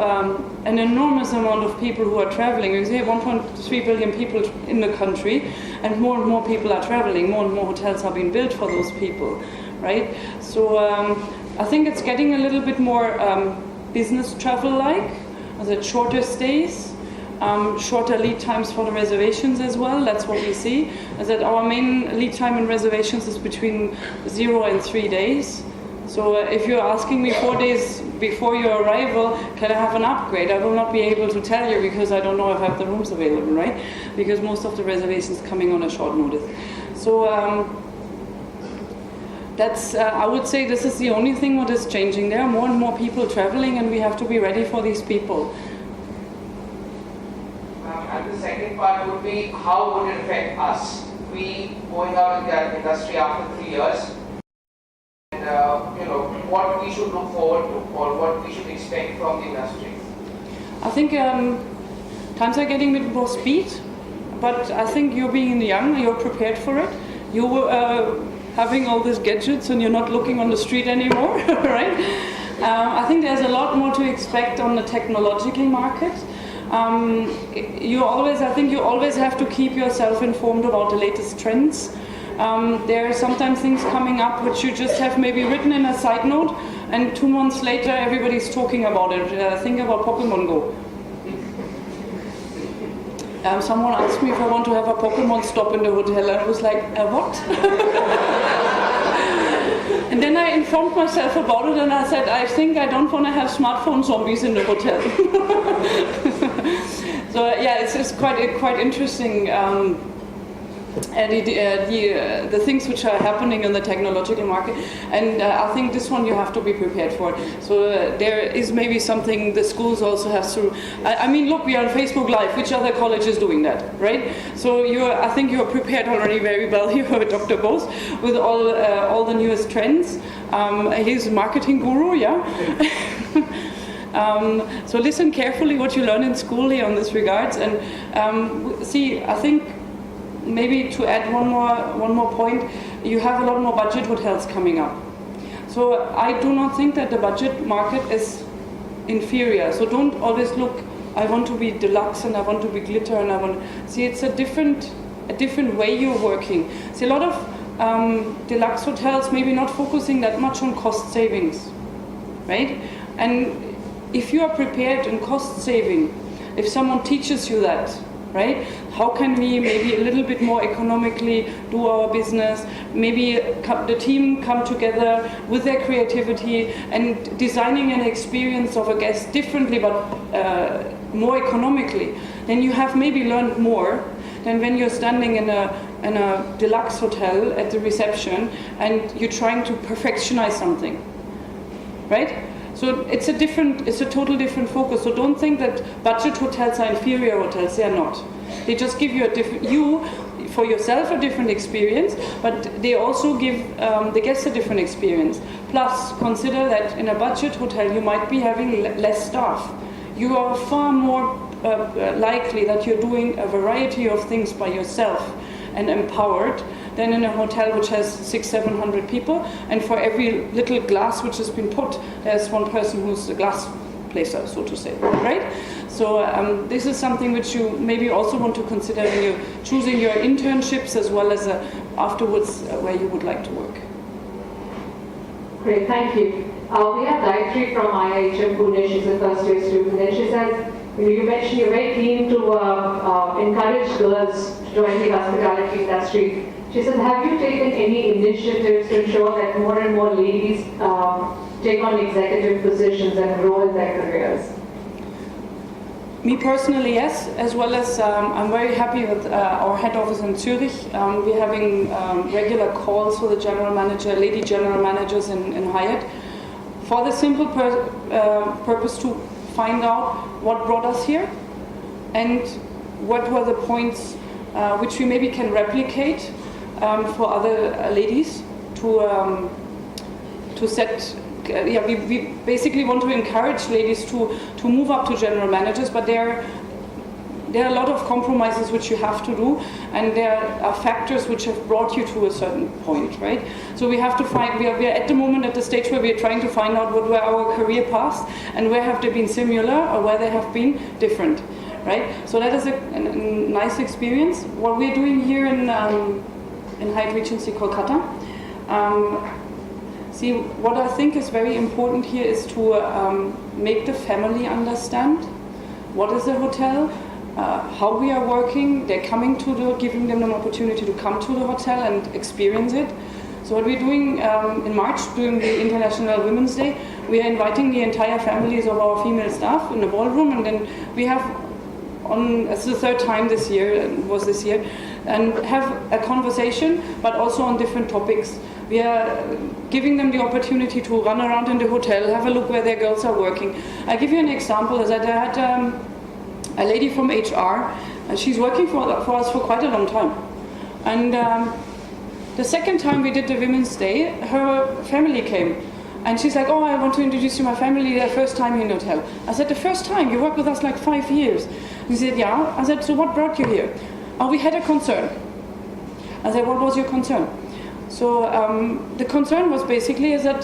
an enormous amount of people who are traveling. We have 1.3 billion people in the country, and more people are traveling. More and more hotels are being built for those people, right? So I think it's getting a little bit more business travel-like, shorter stays, shorter lead times for the reservations as well. That's what we see. Is that our main lead time in reservations is between 0 and 3 days. So if you're asking me 4 days before your arrival, can I have an upgrade? I will not be able to tell you because I don't know if I have the rooms available, right? Because most of the reservations coming on a short notice. So that's, I would say this is the only thing what is changing. There are more and more people traveling, and we have to be ready for these people. And the second part would be, how would it affect us? We going out in that industry after 3 years, and what we should look forward to, or what we should expect from the industry. I think times are getting a bit more speed, but I think you being young, you're prepared for it. You having all these gadgets and you're not looking on the street anymore, right? I think there's a lot more to expect on the technological market. I think you always have to keep yourself informed about the latest trends. There are sometimes things coming up which you just have maybe written in a side note, and 2 months later everybody's talking about it. Think about Pokemon Go. Someone asked me if I want to have a Pokemon stop in the hotel, and I was like, what? And then I informed myself about it, and I said, I think I don't want to have smartphone zombies in the hotel. So yeah, it's just quite interesting. The things which are happening in the technological market, and I think this one you have to be prepared for. So there is maybe something the schools also have to. I mean, look, we are on Facebook Live. Which other college is doing that, right? So I think you are prepared already very well here with Dr. Bose with all the newest trends. He's a marketing guru, yeah. So listen carefully what you learn in school here on this regards, and see. I think. Maybe to add one more point, you have a lot more budget hotels coming up. So I do not think that the budget market is inferior. So don't always look, I want to be deluxe and I want to be glitter and I want. See, it's a different way you're working. See, a lot of deluxe hotels maybe not focusing that much on cost savings, right? And if you are prepared in cost saving, if someone teaches you that, right? How can we maybe a little bit more economically do our business? Maybe the team come together with their creativity and designing an experience of a guest differently, but more economically. Then you have maybe learned more than when you're standing in a deluxe hotel at the reception and you're trying to perfectionize something, right? So it's a total different focus. So don't think that budget hotels are inferior hotels. They are not. They just give you for yourself a different experience, but they also give the guests a different experience. Plus, consider that in a budget hotel you might be having less staff. You are far more likely that you're doing a variety of things by yourself and empowered than in a hotel which has 600-700 people, and for every little glass which has been put, there's one person who's a glass placer, so to say, right? So this is something which you maybe also want to consider when you're choosing your internships as well as afterwards where you would like to work. Great, thank you. We have Gayatri from IIHM Pune. She's a first year student, and she says, you mentioned you're very keen to encourage girls to join the hospitality industry. She says, have you taken any initiatives to ensure that more and more ladies take on executive positions and grow in their careers? Me personally, yes, as well as I'm very happy with our head office in Zurich. We're having regular calls with the general manager, lady general managers in Hyatt, for the simple purpose to find out what brought us here and what were the points which we maybe can replicate for other ladies to set. We basically want to encourage ladies to move up to general managers, but there are a lot of compromises which you have to do, and there are factors which have brought you to a certain point, right? So we have to find, we are at the moment at the stage where we are trying to find out what were our career paths and where have they been similar or where they have been different, right? So that is a nice experience. What we're doing here in Hyatt Regency, Kolkata, see, what I think is very important here is to make the family understand what is a hotel, how we are working. They're coming to giving them an opportunity to come to the hotel and experience it. So what we're doing in March, during the International Women's Day, we are inviting the entire families of our female staff in the ballroom, and then we have it's the third time this year, and have a conversation, but also on different topics. We are giving them the opportunity to run around in the hotel, have a look where their girls are working. I give you an example, is that I had a lady from HR, and she's working for us for quite a long time. And the second time we did the Women's Day, her family came. And she's like, oh, I want to introduce you to my family, their first time in the hotel. I said, the first time? You worked with us like 5 years. He said, yeah. I said, so what brought you here? Oh, we had a concern. I said, what was your concern? So the concern was basically is that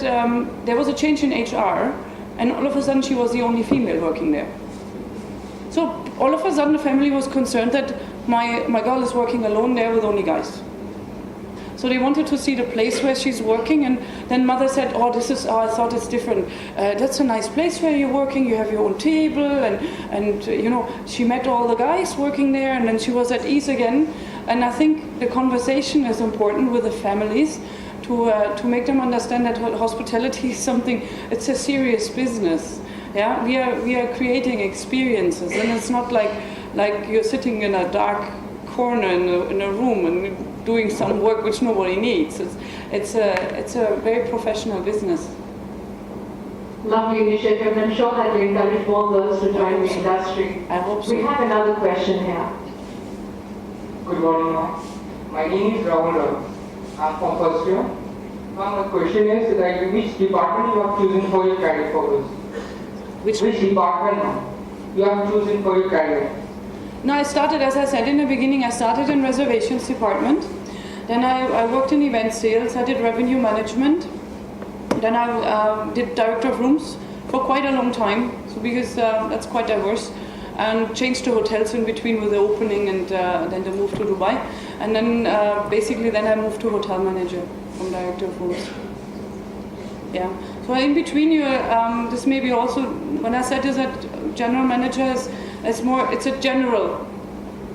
there was a change in HR, and all of a sudden she was the only female working there. So all of a sudden the family was concerned that my girl is working alone there with only guys. So they wanted to see the place where she's working, and then mother said, oh, I thought it's different. That's a nice place where you're working, you have your own table, and you know, she met all the guys working there, and then she was at ease again. And I think the conversation is important with the families to make them understand that hospitality is something, it's a serious business. Yeah, we are creating experiences, and it's not like you're sitting in a dark corner in a room and doing some work which nobody needs. It's a very professional business. Lovely initiative, and I'm sure that will encourage more girls to join the industry. I hope so. We have another question here. Good morning, ma'am. My name is Rahul. I'm from first year. Ma'am, my question is that which department you have chosen for your career purpose? Which department you have chosen for your career? No, I started, as I said in the beginning, I started in reservations department. Then I worked in event sales. I did revenue management. Then I did director of rooms for quite a long time, so because that's quite diverse. And changed to hotels in between with the opening and then the move to Dubai. And then basically then I moved to hotel manager from director of rooms. Yeah. So in between you, this may be also, when I said is that general manager it's a general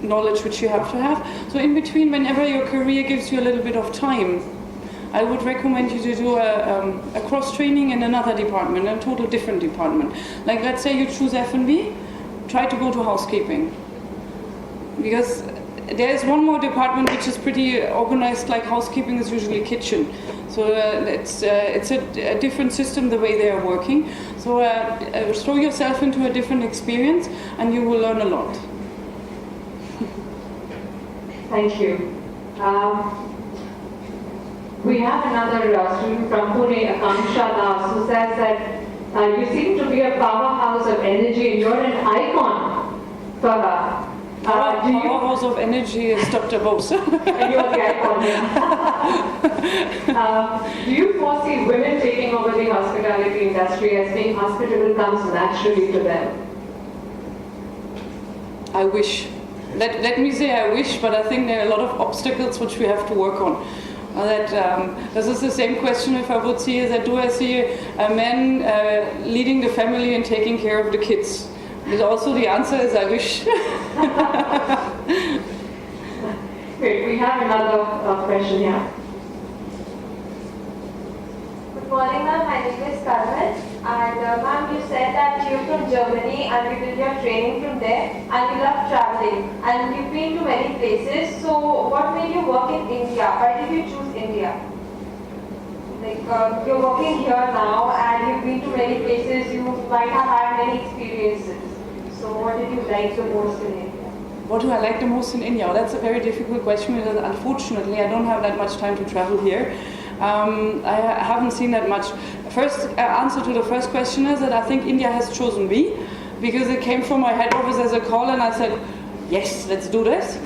knowledge which you have to have. So in between, whenever your career gives you a little bit of time, I would recommend you to do a cross training in another department, a total different department. Like let's say you choose F&B, try to go to housekeeping, because there is one more department which is pretty organized. Like housekeeping is usually kitchen, so it's a different system the way they are working. So throw yourself into a different experience, and you will learn a lot. Thank you. We have another student from Pune, Akanksha Das, who says that you seem to be a powerhouse of energy, and you're an icon for her. Powerhouse of energy is Dr. Bose. And you're the icon. Do you foresee women taking over the hospitality industry, as being hospitable comes naturally to them? I wish. Let me say I wish, but I think there are a lot of obstacles which we have to work on. This is the same question if I would see that do I see a man leading the family and taking care of the kids? But also the answer is I wish. Great, we have another question here. Good morning, ma'am. My name is Karmal. And ma'am, you said that you're from Germany and you did your training from there and you love traveling and you've been to many places. So what made you work in India? Why did you choose India? Like you're working here now and you've been to many places, you might have had many experiences. So what did you like the most in India? What do I like the most in India? Well, that's a very difficult question because unfortunately I don't have that much time to travel here. I haven't seen that much. First answer to the first question is that I think India has chosen me because it came from my head office as a call and I said, yes, let's do this.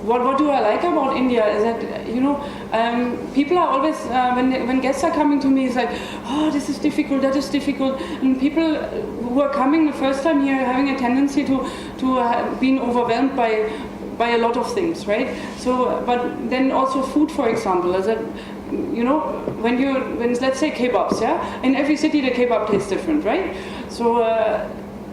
What do I like about India is that, you know, people are always, when guests are coming to me, it's like, oh, this is difficult, that is difficult. And people who are coming the first time here are having a tendency to being overwhelmed by a lot of things, right? So, but then also food, for example, is that, you know, when let's say kebabs, yeah? In every city the kebab tastes different, right? So,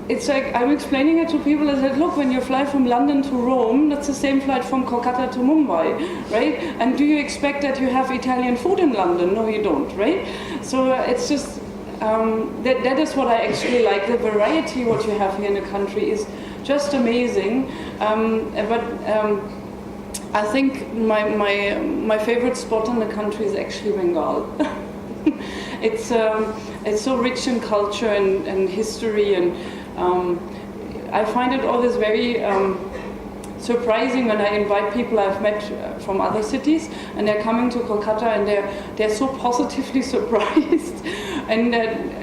it's like, I'm explaining it to people, I said, look, when you fly from London to Rome, that's the same flight from Kolkata to Mumbai, right? And do you expect that you have Italian food in London? No, you don't, right? So it's just, that is what I actually like. The variety what you have here in the country is just amazing. I think my favorite spot in the country is actually Bengal. It's so rich in culture and history, and I find it always very surprising when I invite people I've met from other cities, and they're coming to Kolkata and they're so positively surprised, and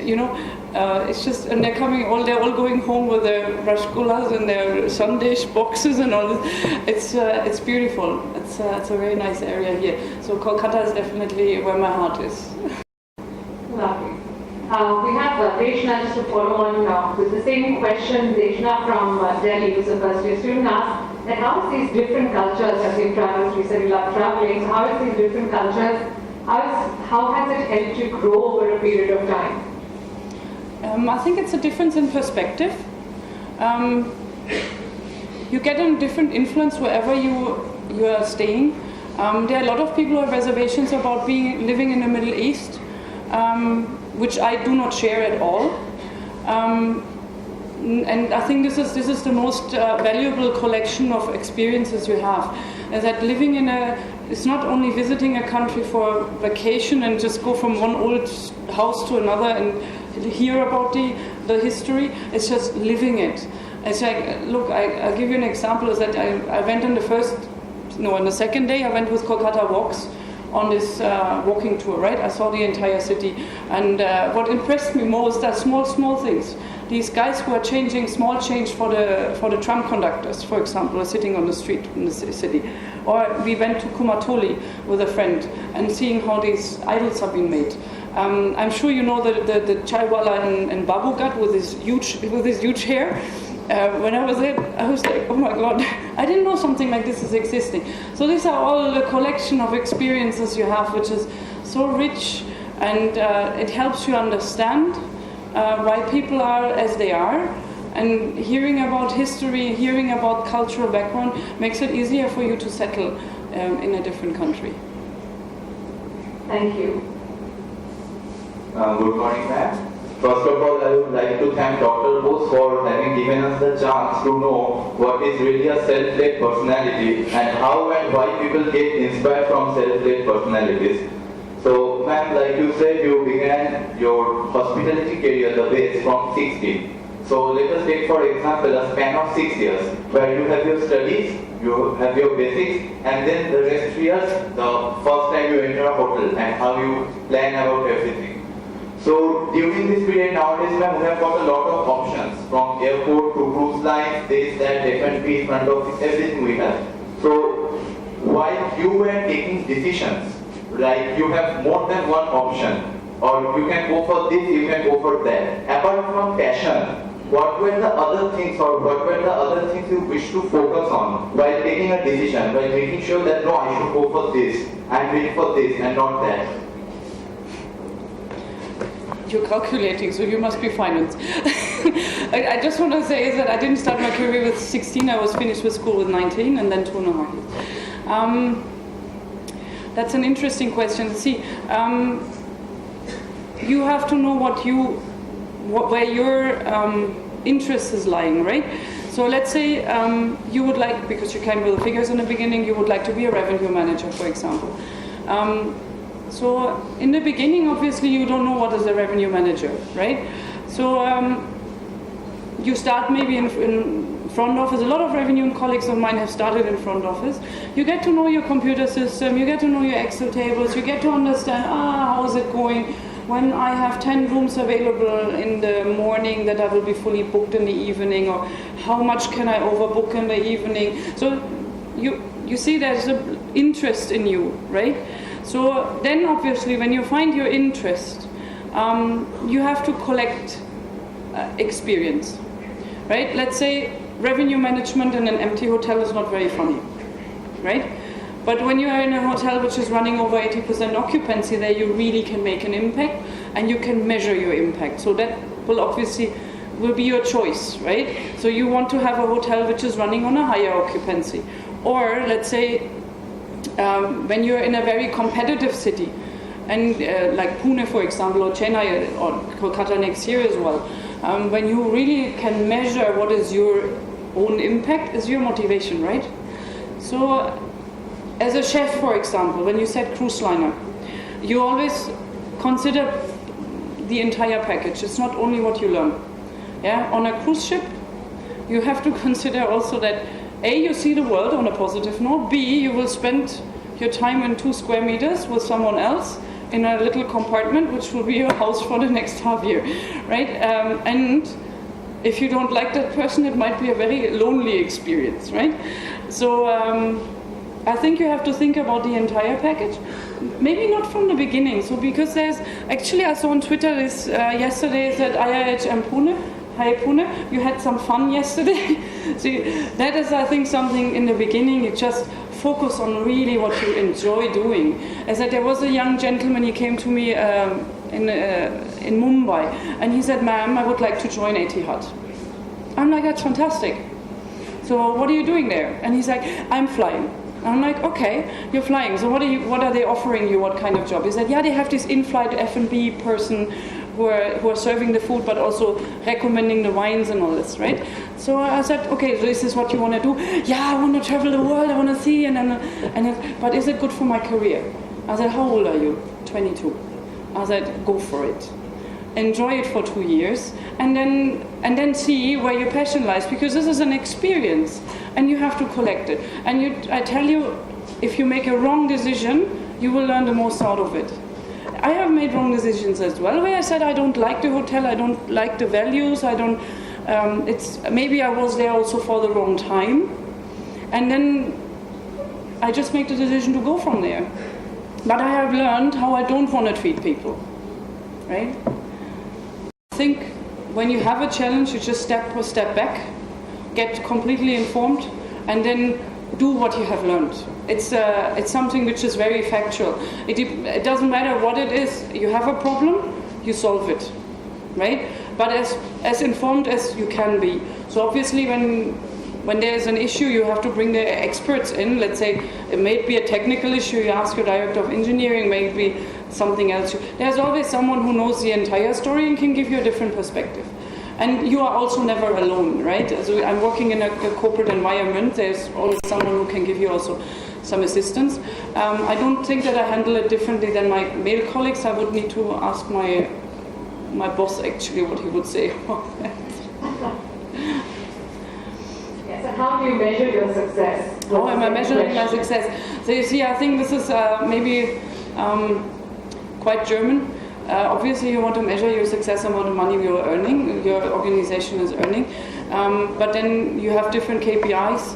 you know, it's just, and they're all going home with their rasgullas and their sandesh boxes and all this. It's beautiful. It's a very nice area here. So Kolkata is definitely where my heart is. Lovely. We have Deshna just to follow on with the same question. Deshna from Delhi, who's a first year student, asked that how is these different cultures, as you've traveled, you said you love traveling, so how is these different cultures, how has it helped you grow over a period of time? I think it's a difference in perspective. You get a different influence wherever you are staying. There are a lot of people who have reservations about living in the Middle East, which I do not share at all. And I think this is the most valuable collection of experiences you have. Is that living it's not only visiting a country for vacation and just go from one old house to another and hear about the history. It's just living it. It's like, look, I'll give you an example. Is that I went on the second day I went with Kolkata Walks on this walking tour, right? I saw the entire city, and what impressed me most are small things. These guys who are changing small change for the tram conductors, for example, are sitting on the street in the city. Or we went to Kumatoli with a friend and seeing how these idols are being made. I'm sure you know the chaiwala in Babugat with his huge hair. When I was there, I was like, oh my God, I didn't know something like this is existing. So these are all the collection of experiences you have, which is so rich, and it helps you understand why people are as they are. And hearing about history, hearing about cultural background makes it easier for you to settle in a different country. Thank you. Good morning, ma'am. First of all, I would like to thank Dr. Bose for having given us the chance to know what is really a self-led personality and how and why people get inspired from self-led personalities. So, ma'am, like you said, you began your hospitality career, the base, from 16. So let us take, for example, a span of 6 years, where you have your studies, you have your basics, and then the rest 3 years, the first time you enter a hotel and how you plan about everything. So during this period nowadays, ma'am, we have got a lot of options, from airport to cruise lines, this, that, F&B, front office, everything we have. So while you were taking decisions, like you have more than one option, or you can go for this, you can go for that. Apart from passion, what were the other things, or what were the other things you wish to focus on while taking a decision, while making sure that no, I should go for this, I'm ready for this and not that? You're calculating, so you must be finance. I just want to say is that I didn't start my career with 16, I was finished with school with 19, and then 2.5 years. That's an interesting question. See, you have to know where your interest is lying, right? So let's say you would like, because you came with the figures in the beginning, you would like to be a revenue manager, for example. So in the beginning, obviously, you don't know what is a revenue manager, right? So you start maybe in front office. A lot of revenue colleagues of mine have started in front office. You get to know your computer system, you get to know your Excel tables, you get to understand, how is it going? when I have 10 rooms available in the morning that I will be fully booked in the evening, or how much can I overbook in the evening. So you see there's an interest in you, right? So then obviously when you find your interest, you have to collect experience, right? Let's say revenue management in an empty hotel is not very funny, right? But when you are in a hotel which is running over 80% occupancy, there you really can make an impact and you can measure your impact. So that will obviously be your choice, right? So you want to have a hotel which is running on a higher occupancy. Or let's say when you're in a very competitive city, and like Pune, for example, or Chennai, or Kolkata next year as well, when you really can measure what is your own impact, is your motivation, right? So as a chef, for example, when you set cruise liner, you always consider the entire package. It's not only what you learn. Yeah, on a cruise ship, you have to consider also that A, you see the world on a positive note, B, you will spend your time in 2 square meters with someone else in a little compartment, which will be your house for the next half year, right? And if you don't like that person, it might be a very lonely experience, right? So I think you have to think about the entire package. Maybe not from the beginning. So because there's, actually I saw on Twitter this yesterday that IIHM Pune, hi Pune, you had some fun yesterday. See, that is I think something in the beginning, you just focus on really what you enjoy doing. As that there was a young gentleman, he came to me in Mumbai, and he said, "Ma'am, I would like to join Etihad." I'm like, "That's fantastic. So what are you doing there?" And he's like, "I'm flying." I'm like, "Okay, you're flying. So what are they offering you? What kind of job?" He said, "Yeah, they have this in-flight F&B person who are serving the food, but also recommending the wines and all this, right?" So I said, "Okay, so this is what you want to do?" "Yeah, I want to travel the world. I want to see, but is it good for my career?" I said, "How old are you?" 22. I said, "Go for it. Enjoy it for 2 years, and then see where your passion lies, because this is an experience, and you have to collect it. And I tell you, if you make a wrong decision, you will learn the most out of it." I have made wrong decisions as well, where I said I don't like the hotel, I don't like the values, I don't. Maybe I was there also for the wrong time, and then I just make the decision to go from there. But I have learned how I don't want to treat people, right? I think when you have a challenge, you just step back, get completely informed, and then do what you have learned. It's something which is very factual. It doesn't matter what it is. You have a problem, you solve it, right? But as informed as you can be. So obviously when there is an issue, you have to bring the experts in. Let's say it may be a technical issue, you ask your director of engineering, maybe something else. There's always someone who knows the entire story and can give you a different perspective. And you are also never alone, right? So I'm working in a corporate environment. There's always someone who can give you also some assistance. I don't think that I handle it differently than my male colleagues. I would need to ask my boss actually what he would say about that. Yes, and how do you measure your success? How am I measuring my success? So you see, I think this is maybe quite German. Obviously, you want to measure your success and what money you're earning, your organization is earning. But then you have different KPIs.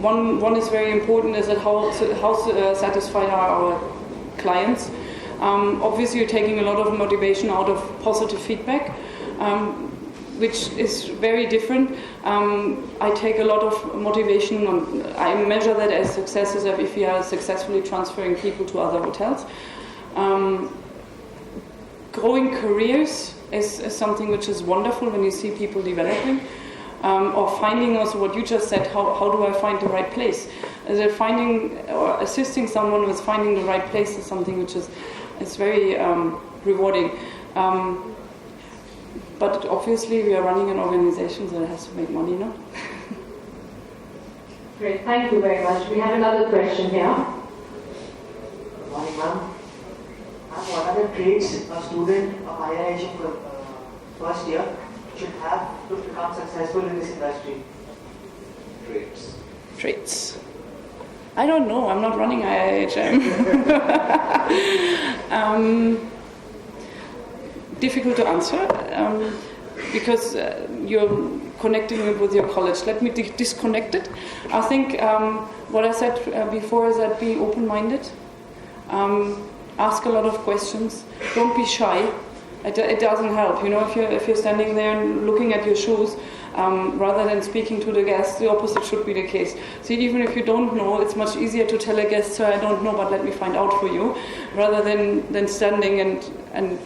One is very important, is that how satisfied are our clients. Obviously, you're taking a lot of motivation out of positive feedback, which is very different. I take a lot of motivation I measure that as success is if we are successfully transferring people to other hotels. Growing careers is something which is wonderful when you see people developing. Or finding also what you just said, how do I find the right place? Is it finding or assisting someone with finding the right place is something which is very rewarding. But obviously we are running an organization that has to make money, no? Great, thank you very much. We have another question here. Good morning, ma'am. What are the traits a student of IIHM first year should have to become successful in this industry? Traits. I don't know. I'm not running IIHM. difficult to answer because you're connecting it with your college. Let me disconnect it. I think what I said before is that be open-minded, ask a lot of questions, don't be shy. It doesn't help, you know, if you're standing there and looking at your shoes, rather than speaking to the guest, the opposite should be the case. See, even if you don't know, it's much easier to tell a guest, "Sir, I don't know, but let me find out for you," rather than standing and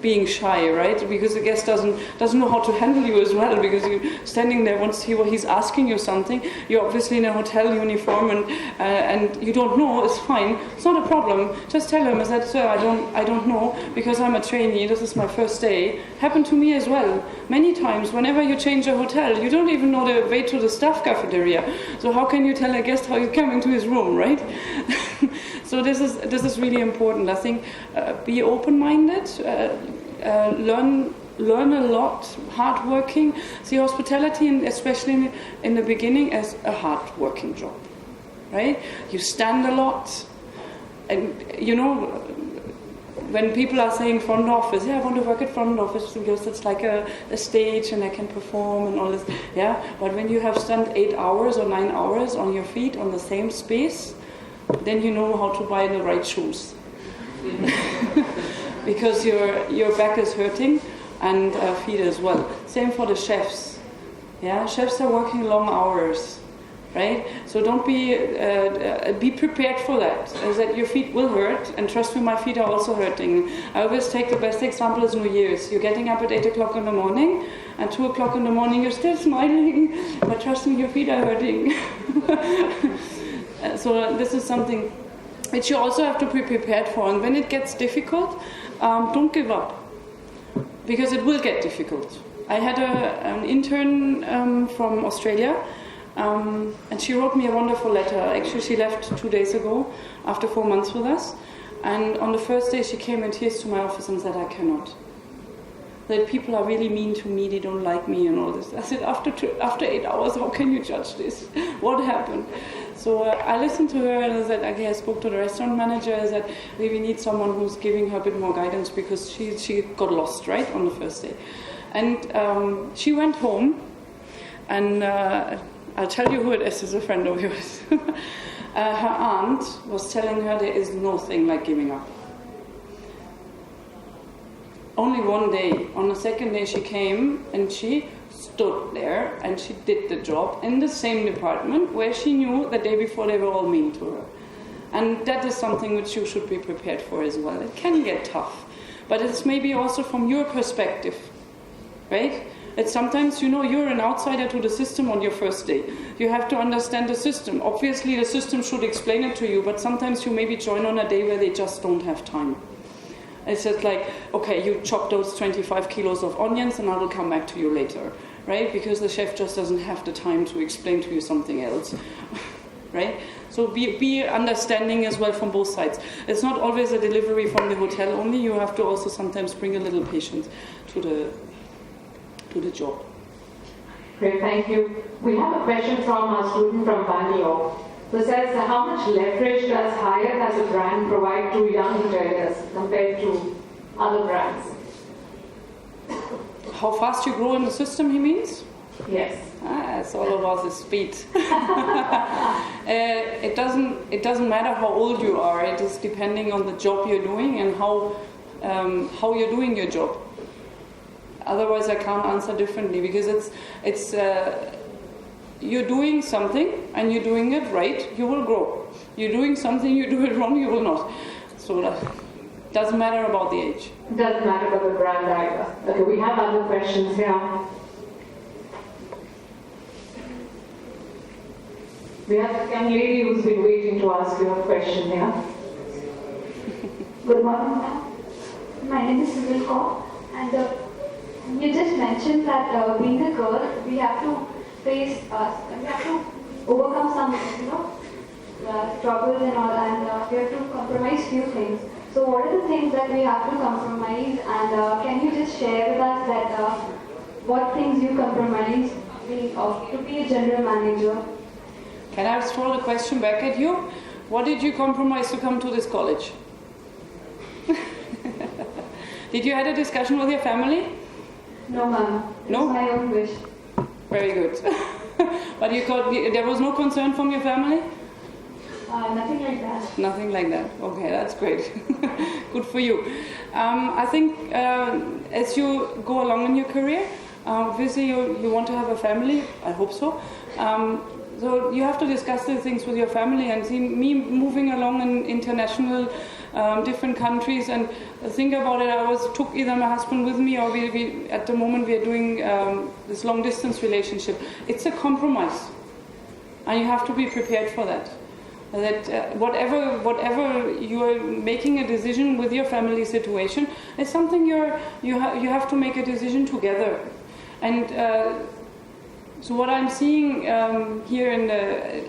being shy, right? Because the guest doesn't know how to handle you as well, because you're standing there, once he's asking you something, you're obviously in a hotel uniform and you don't know, it's fine, it's not a problem. Just tell him, is that, "Sir, I don't know, because I'm a trainee, this is my first day." Happened to me as well. Many times, whenever you change a hotel, you don't even know the way to the staff cafeteria. So how can you tell a guest how you come into his room, right? So this is really important. I think be open-minded, learn a lot, hardworking. See, hospitality, and especially in the beginning, is a hardworking job, right? You stand a lot, and you know, when people are saying front office, "Yeah, I want to work at front office because it's like a stage and I can perform and all this." Yeah, but when you have spent 8 hours or 9 hours on your feet on the same space, then you know how to buy the right shoes. Because your back is hurting and feet as well. Same for the chefs. Yeah, chefs are working long hours, right? So don't be prepared for that. As that your feet will hurt, and trust me, my feet are also hurting. I always take the best example is New Year's. You're getting up at 8 o'clock in the morning, and 2 o'clock in the morning you're still smiling, but trust me, your feet are hurting. So this is something which you also have to be prepared for. And when it gets difficult, don't give up, because it will get difficult. I had an intern from Australia, and she wrote me a wonderful letter. Actually, she left 2 days ago after 4 months with us. And on the first day, she came in tears to my office and said, "I cannot. That people are really mean to me, they don't like me and all this." I said, after 8 hours, how can you judge this? What happened? So I listened to her and I said, okay, I spoke to the restaurant manager. I said, we need someone who's giving her a bit more guidance, because she got lost, right, on the first day. And she went home, and I'll tell you who it is, it's a friend of yours. Her aunt was telling her there is no thing like giving up. Only one day. On the second day she came and she stood there and she did the job in the same department where she knew the day before they were all mean to her. And that is something which you should be prepared for as well. It can get tough, but it's maybe also from your perspective, right? It's sometimes, you know, you're an outsider to the system on your first day. You have to understand the system. Obviously the system should explain it to you, but sometimes you maybe join on a day where they just don't have time. It's just like, okay, you chop those 25 kilos of onions and I will come back to you later, right? Because the chef just doesn't have the time to explain to you something else, right? So be understanding as well from both sides. It's not always a delivery from the hotel only. You have to also sometimes bring a little patience to the job. Great, thank you. We have a question from a student from Bangalore, who says, how much leverage does Hyatt as a brand provide to young hoteliers compared to other brands? How fast you grow in the system, he means? Yes. It's all about the speed. It doesn't matter how old you are. It is depending on the job you're doing and how you're doing your job. Otherwise, I can't answer differently, because it's you're doing something and you're doing it right, you will grow. You're doing something, you do it wrong, you will not. So it doesn't matter about the age. Doesn't matter about the brand either. Okay, we have other questions here. We have a young lady who's been waiting to ask you a question here. Good morning, ma'am. My name is Civil Kaur, and you just mentioned that being a girl, we have to overcome some, troubles and all, and we have to compromise few things. So what are the things that we have to compromise, and can you just share with us that what things you compromise to be a general manager? Can I throw the question back at you? What did you compromise to come to this college? Did you had a discussion with your family? No, ma'am. No? It's my own wish. Very good. But there was no concern from your family? Nothing like that. Nothing like that. Okay, that's great. Good for you. I think as you go along in your career, obviously you want to have a family. I hope so. So you have to discuss these things with your family, and see me moving along in international different countries, and think about it. I took either my husband with me, or we at the moment we are doing this long distance relationship. It's a compromise, and you have to be prepared for that. That whatever you are making a decision with your family situation, it's something you have to make a decision together. And so what I'm seeing here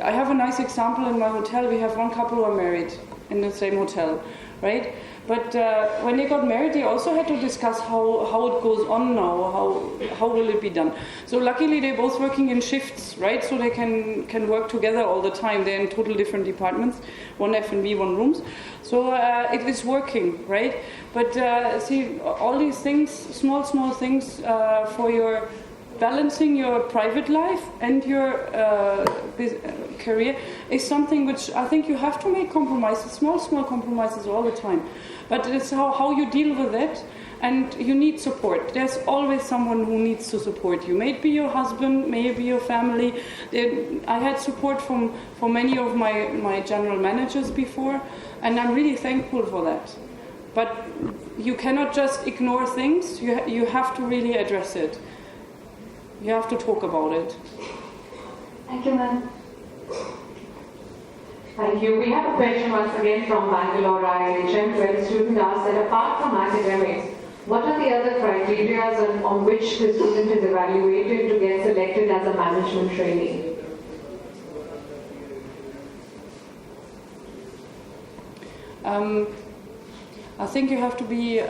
I have a nice example in my hotel. We have one couple who are married in the same hotel, right? But when they got married, they also had to discuss how it goes on now, how will it be done. So luckily they're both working in shifts, right? So they can work together all the time. They're in total different departments, one F&B, one rooms. So it is working, right? But see, all these things, small things for your balancing your private life and your career is something which I think you have to make compromises, small compromises all the time. But it's how you deal with it, and you need support. There's always someone who needs to support you. Maybe your husband, maybe your family. I had support from many of my general managers before, and I'm really thankful for that. But you cannot just ignore things. You have to really address it. You have to talk about it. Thank you, ma'am. Thank you. We have a question once again from Bangalore IIHM, where the student asks that apart from academics, what are the other criteria on which the student is evaluated to get selected as a management trainee? I think you have to be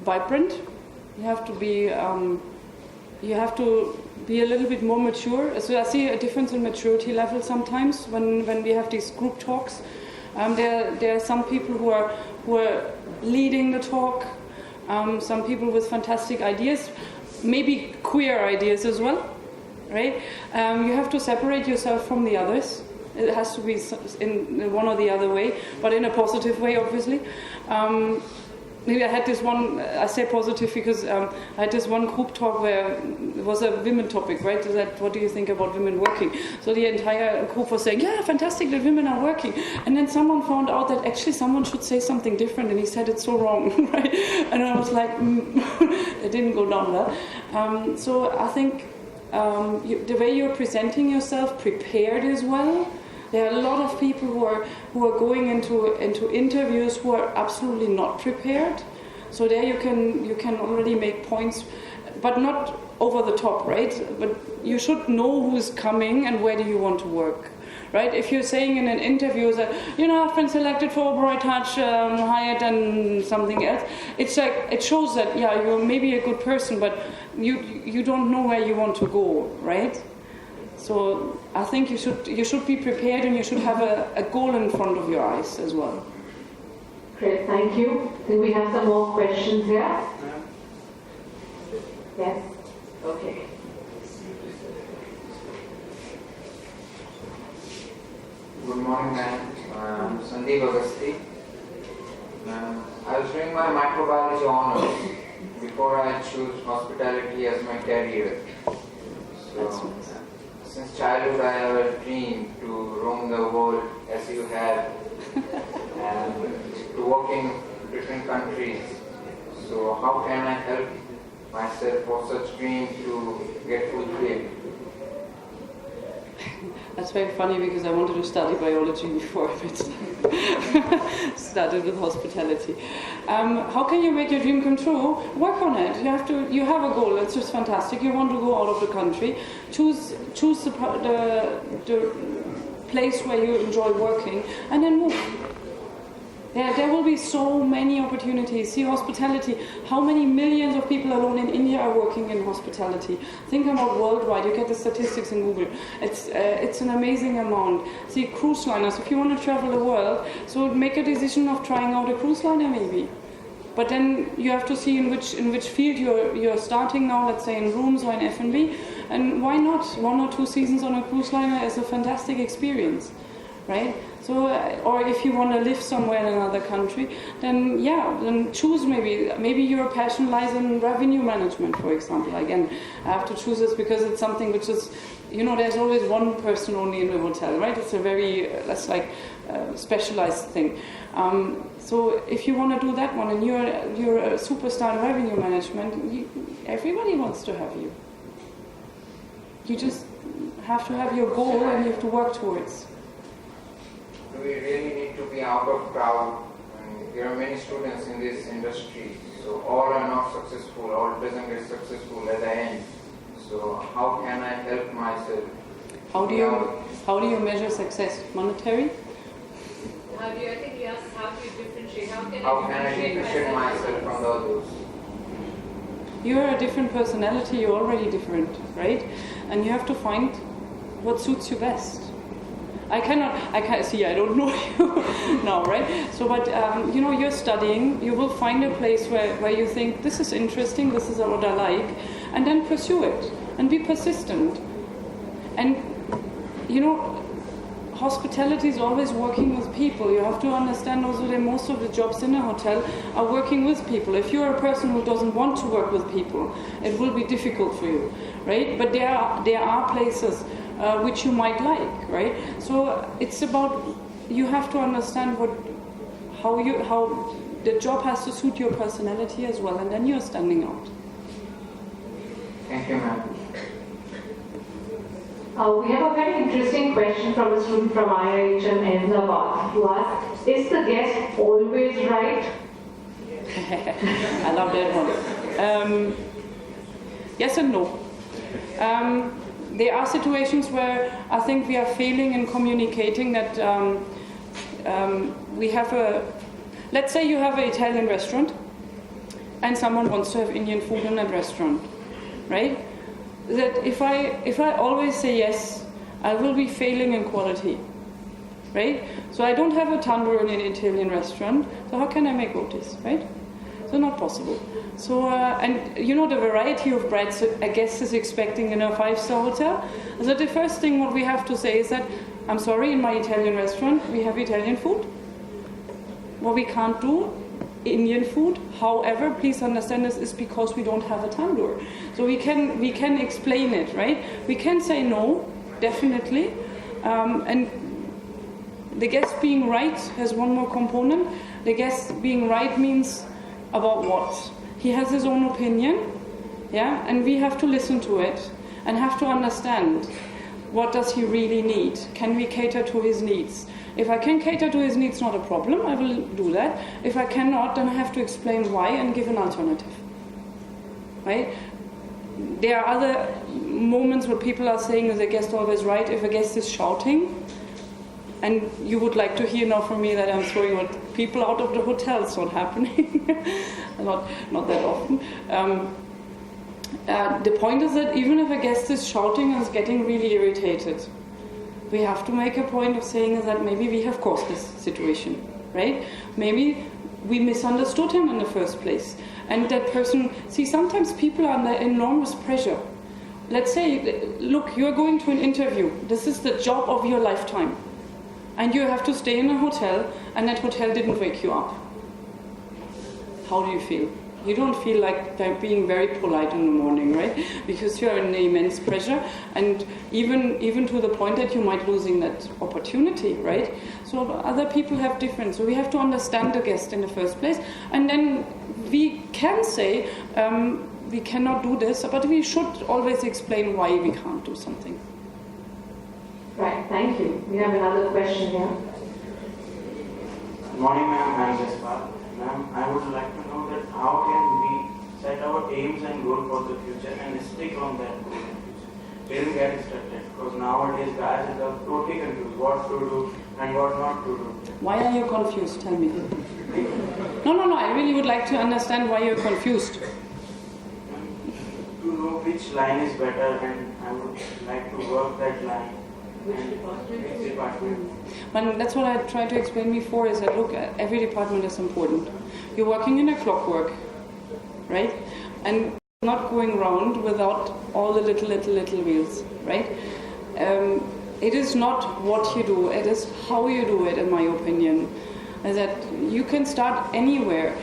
vibrant. You have to be a little bit more mature. So I see a difference in maturity level sometimes when we have these group talks. There are some people who are leading the talk, some people with fantastic ideas, maybe queer ideas as well, right? You have to separate yourself from the others. It has to be in one or the other way, but in a positive way, obviously. Maybe I had this one, I say positive because I had this one group talk where it was a women topic, right? What do you think about women working? So the entire group was saying, yeah, fantastic that women are working. And then someone found out that actually someone should say something different, and he said it's so wrong, right? And I was like, it didn't go down well. So I think the way you're presenting yourself, prepared as well. There are a lot of people who are going into interviews who are absolutely not prepared. So there you can already make points, but not over the top, right? But you should know who's coming and where do you want to work, right? If you're saying in an interview that, I've been selected for Britta, Hyatt and something else, it's like, it shows that, yeah, you're maybe a good person, but you don't know where you want to go, right? So I think you should be prepared, and you should have a goal in front of your eyes as well. Great, thank you. Do we have some more questions here? Yes? Okay. Good morning, ma'am. I'm Sandeep Agasti. I was doing my microbiology honors before I chose hospitality as my career. So, since childhood, I have a dream to roam the world as you have, and to work in different countries. So how can I help myself for such dream to get fulfilled? That's very funny because I wanted to study biology before I started with hospitality. How can you make your dream come true? Work on it. You have a goal. It's just fantastic. You want to go out of the country. Choose the place where you enjoy working, and then move. There will be so many opportunities. See, hospitality, how many millions of people alone in India are working in hospitality? Think about worldwide, you get the statistics in Google. It's an amazing amount. See, cruise liners, if you want to travel the world, so make a decision of trying out a cruise liner maybe. But then you have to see in which field you're starting now, let's say in rooms or in F&B, and why not? 1 or 2 seasons on a cruise liner is a fantastic experience, right? So, or if you want to live somewhere in another country, then then choose maybe your passion lies in revenue management, for example. Again, I have to choose this because it's something which is, there's always one person only in the hotel, right? It's a very, that's like specialized thing. So if you want to do that one and you're a superstar in revenue management, everybody wants to have you. You just have to have your goal and you have to work towards. We really need to be out of crowd. There are many students in this industry, so all are not successful, all doesn't get successful at the end. So how can I help myself? How do you measure success? Monetary? I think he asked how do you differentiate? How can I differentiate myself from the others? You're a different personality, you're already different, right? And you have to find what suits you best. I can't see, I don't know you now, right? So, but you're studying, you will find a place where you think, this is interesting, this is what I like, and then pursue it, and be persistent. And, hospitality is always working with people. You have to understand also that most of the jobs in a hotel are working with people. If you're a person who doesn't want to work with people, it will be difficult for you, right? But there are places which you might like, right? So it's about, you have to understand how the job has to suit your personality as well, and then you're standing out. Thank you, ma'am. We have a very interesting question from a student from IIHM Ahmedabad who asks, is the guest always right? I love that one. Yes and no. There are situations where I think we are failing in communicating that we have let's say you have an Italian restaurant and someone wants to have Indian food in that restaurant, right? That if I always say yes, I will be failing in quality, right? So I don't have a tandoor in an Italian restaurant, so how can I make rotis, right? So not possible. So, and the variety of breads a guest is expecting in a 5-star hotel. So the first thing what we have to say is that, I'm sorry, in my Italian restaurant, we have Italian food. What we can't do, Indian food. However, please understand this is because we don't have a tandoor. So we can explain it, right? We can say no, definitely. And the guest being right has one more component. The guest being right means about what? He has his own opinion, yeah, and we have to listen to it and have to understand what does he really need. Can we cater to his needs? If I can cater to his needs, not a problem, I will do that. If I cannot, then I have to explain why and give an alternative, right? There are other moments where people are saying, is the guest always right? If a guest is shouting, and you would like to hear now from me that I'm throwing people out of the hotel, it's not happening, not that often. The point is that even if a guest is shouting and is getting really irritated, we have to make a point of saying that maybe we have caused this situation, right? Maybe we misunderstood him in the first place. And that person, see, sometimes people are under enormous pressure. Let's say, look, you're going to an interview. This is the job of your lifetime. And you have to stay in a hotel, and that hotel didn't wake you up. How do you feel? You don't feel like being very polite in the morning, right? Because you're in immense pressure, and even to the point that you might losing that opportunity, right? So other people have different. So we have to understand the guest in the first place, and then we can say we cannot do this, but we should always explain why we can't do something. Right, thank you. We have another question here. Good morning, ma'am. I'm Jaspal. Ma'am, I would like to know that how can we set our aims and goals for the future and stick on that goal in the future? Didn't get distracted because nowadays guys are totally confused what to do, and what not to do. Why are you confused? Tell me. No, I really would like to understand why you're confused. To know which line is better, and I would like to work that line. Which department? And that's what I tried to explain before, is that look, every department is important. You're working in a clockwork, right? And not going round without all the little wheels, right? It is not what you do, it is how you do it, in my opinion. Is that you can start anywhere,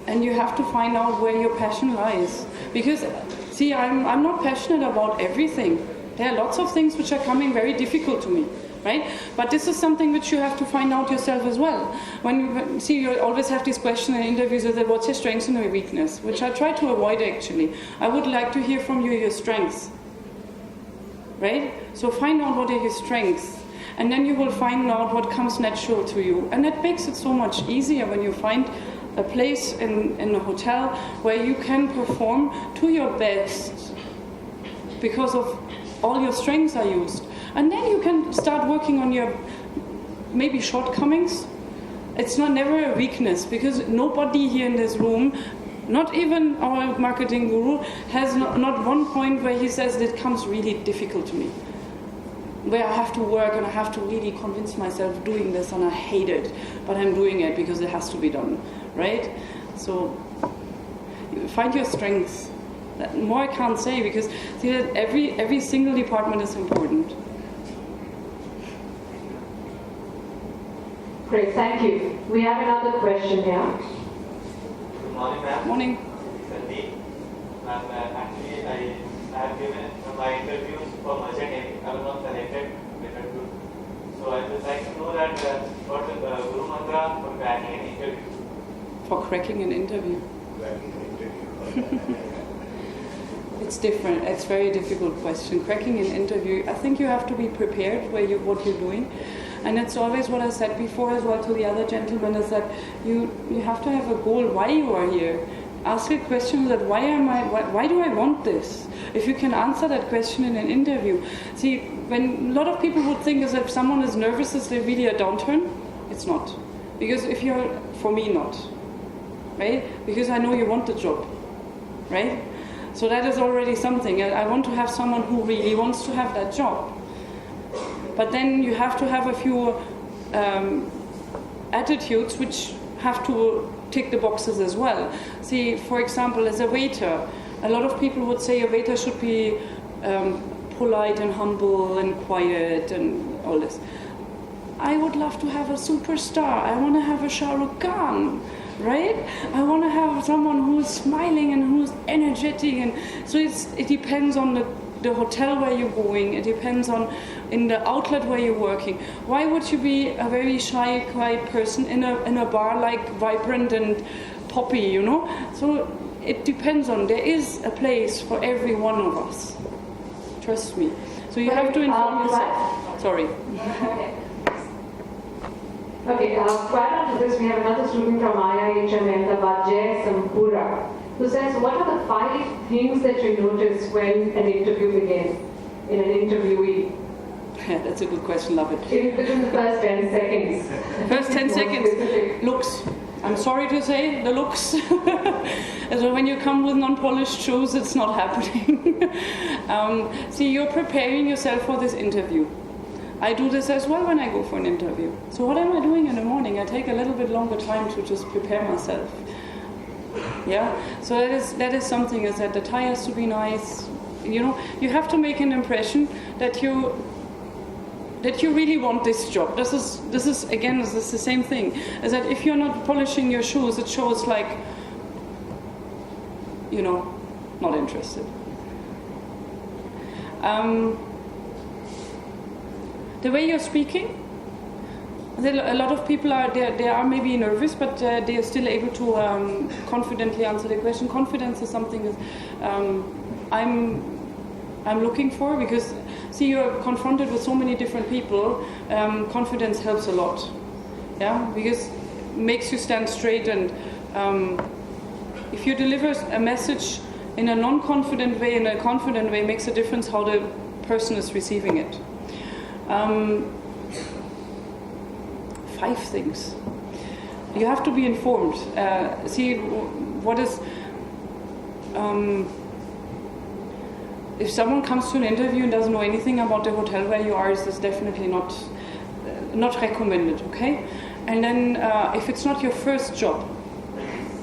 and you have to find out where your passion lies. Because, see, I'm not passionate about everything. There are lots of things which are coming very difficult to me, right? But this is something which you have to find out yourself as well. When you always have this question in interviews, that what's your strengths and your weakness, which I try to avoid actually. I would like to hear from you your strengths, right? So find out what are your strengths, and then you will find out what comes natural to you. And that makes it so much easier when you find a place in a hotel where you can perform to your best because of all your strengths are used. And then you can start working on your maybe shortcomings. It's never a weakness, because nobody here in this room, not even our marketing guru, has not one point where he says it comes really difficult to me, where I have to work and I have to really convince myself doing this and I hate it, but I'm doing it because it has to be done, right? So find your strengths. More I can't say, because see that every single department is important. Great, thank you. We have another question here. Good morning, ma'am. Morning. Sandeep. Ma'am, actually, I have given my interviews for merchant navy. I was not selected. So I would like to know that what is the Guru Mantra for cracking an interview? For cracking an interview. It's different. It's a very difficult question. Cracking an interview, I think you have to be prepared what you're doing. And it's always what I said before as well to the other gentlemen, is that you have to have a goal why you are here. Ask a question that why do I want this? If you can answer that question in an interview. See, when a lot of people would think is that if someone is nervous, is there really a downturn? It's not. Because for me not. Right? Because I know you want the job. Right? So that is already something. I want to have someone who really wants to have that job. But then you have to have a few attitudes which have to tick the boxes as well. See, for example, as a waiter, a lot of people would say a waiter should be polite and humble and quiet and all this. I would love to have a superstar. I want to have a Shah Rukh Khan. Right? I want to have someone who's smiling and who's energetic, and so it depends on the hotel where you're going. It depends on in the outlet where you're working. Why would you be a very shy, quiet person in a bar like vibrant and poppy? You know. So it depends on. There is a place for every one of us. Trust me. So you have to inform yourself. Sorry. Okay, prior to this, we have another student from IIHM Industry Speak, who says, what are the 5 things that you notice when an interview begins, in an interviewee? Yeah, that's a good question, love it. Within the first 10 seconds. First 10 seconds, looks. I'm sorry to say, the looks. So when you come with non-polished shoes, it's not happening. See, you're preparing yourself for this interview. I do this as well when I go for an interview. So what am I doing in the morning? I take a little bit longer time to just prepare myself. Yeah, so that is something, is that the tie has to be nice. You know, you have to make an impression that you really want this job. This is again the same thing. Is that if you're not polishing your shoes, it shows like, you know, not interested. The way you're speaking, a lot of people they are maybe nervous, but they are still able to confidently answer the question. Confidence is something that I'm looking for, because see, you're confronted with so many different people. Confidence helps a lot, yeah, because it makes you stand straight, and if you deliver a message in a non-confident way, in a confident way, makes a difference how the person is receiving it. 5 things. You have to be informed. See, what is... if someone comes to an interview and doesn't know anything about the hotel where you are, this is definitely not recommended, okay? And then if it's not your first job,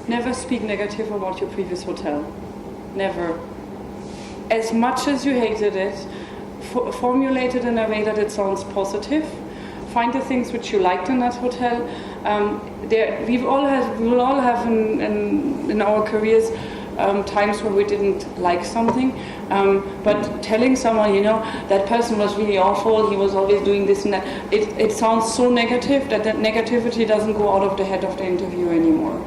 never speak negative about your previous hotel. Never. As much as you hated it, formulate it in a way that it sounds positive. Find the things which you liked in that hotel. We will all have in our careers times where we didn't like something, but telling someone, that person was really awful, he was always doing this and that, it sounds so negative that negativity doesn't go out of the head of the interviewer anymore.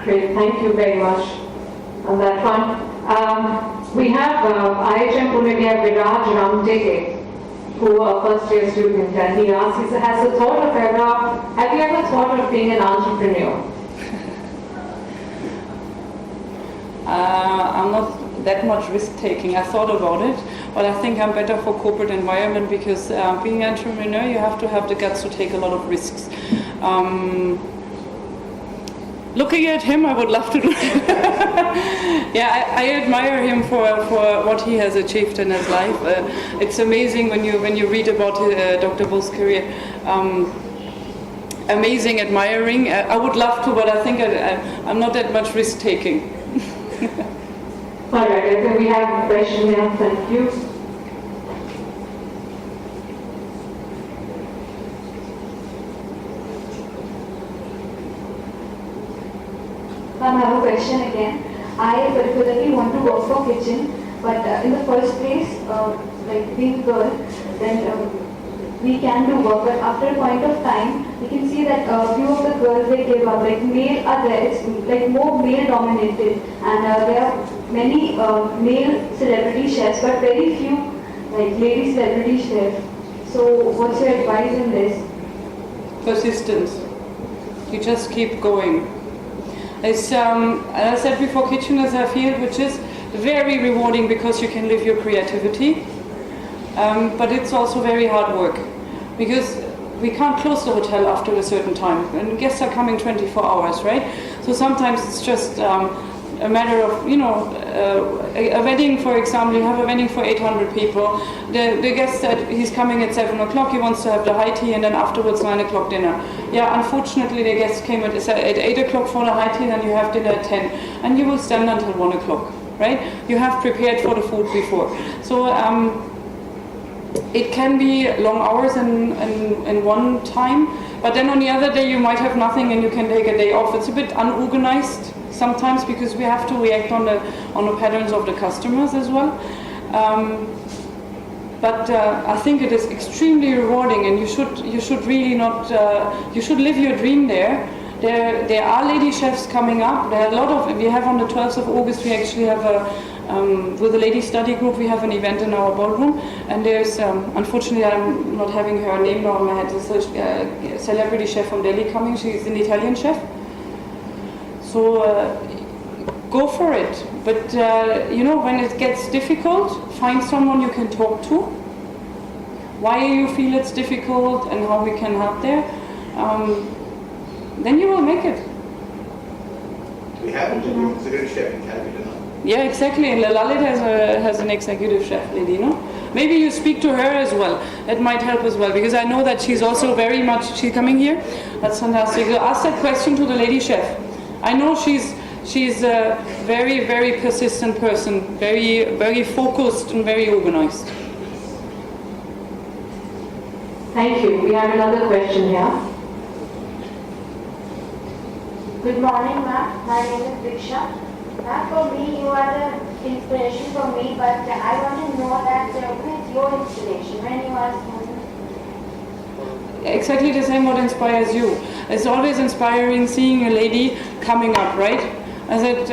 Great, thank you very much on that one. We have IIHM Pune, we have Viraj Ramteke, who are first year student, and he asks, have you ever thought of being an entrepreneur? I'm not that much risk taking. I thought about it, but I think I'm better for corporate environment because being an entrepreneur, you have to have the guts to take a lot of risks. Looking at him, I would love to do it. Yeah, I admire him for what he has achieved in his life. It's amazing when you read about Dr. Bose's career. Amazing, admiring. I would love to, but I think I'm not that much risk taking. All right, I think we have a question here. Thank you. I have a question again. I particularly want to work for kitchen, but in the first place, like being a girl, then we can do work, but after a point of time, we can see that a few of the girls, they give up, like male are there, it's like more male dominated, and there are many male celebrity chefs, but very few like lady celebrity chefs. So what's your advice in this? Persistence. You just keep going. As I said before, kitchen is a field which is very rewarding because you can live your creativity, but it's also very hard work because we can't close the hotel after a certain time and guests are coming 24 hours, right? So sometimes it's just a matter of, a wedding, for example, you have a wedding for 800 people. The guest said he's coming at 7 o'clock, he wants to have the high tea and then afterwards 9 o'clock dinner. Yeah, unfortunately the guest came at 8 o'clock for the high tea and you have dinner at 10 and you will stand until 1 o'clock, right? You have prepared for the food before. So it can be long hours in one time, but then on the other day you might have nothing and you can take a day off. It's a bit unorganized sometimes because we have to react on the patterns of the customers as well. But I think it is extremely rewarding, and you should really not. You should live your dream there. There are lady chefs coming up. There are a lot of. We have on the 12th of August. We actually have with the lady study group. We have an event in our ballroom, and there's unfortunately I'm not having her name now in my head. There's a celebrity chef from Delhi coming. She's an Italian chef. So go for it. But when it gets difficult, find someone you can talk to. Why you feel it's difficult and how we can help there. Then you will make it. We have an executive chef in Calcutta now. Yeah, exactly. And Lalit has an executive chef lady, Maybe you speak to her as well. That might help as well, because I know that she's also very much. She's coming here. That's fantastic. So ask that question to the lady chef. I know she's a very, very persistent person, very, very focused and very organized. Thank you. We have another question here. Good morning, ma'am. My name is Diksha. Ma'am, for me, you are the inspiration for me, but I want to know that who is your inspiration when you are student? Exactly the same what inspires you. It's always inspiring seeing a lady coming up, right? I said,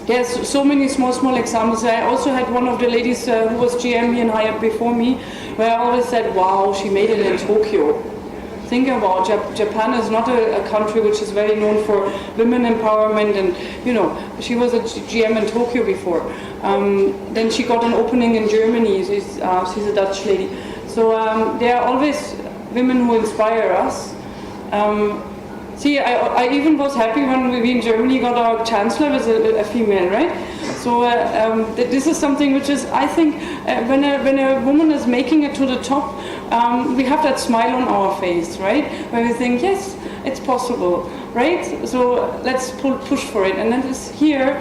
there's so many small examples. I also had one of the ladies who was GM in Hyatt before me, where I always said, wow, she made it in Tokyo. think about Japan is not a country which is very known for women empowerment, and she was a GM in Tokyo before. Then she got an opening in Germany. She's a Dutch lady. So there are always women who inspire us. I even was happy when we in Germany got our chancellor as a female, right? So this is something which is, I think, when a woman is making it to the top, we have that smile on our face, right? Where we think, yes, it's possible, right? So let's push for it. And then here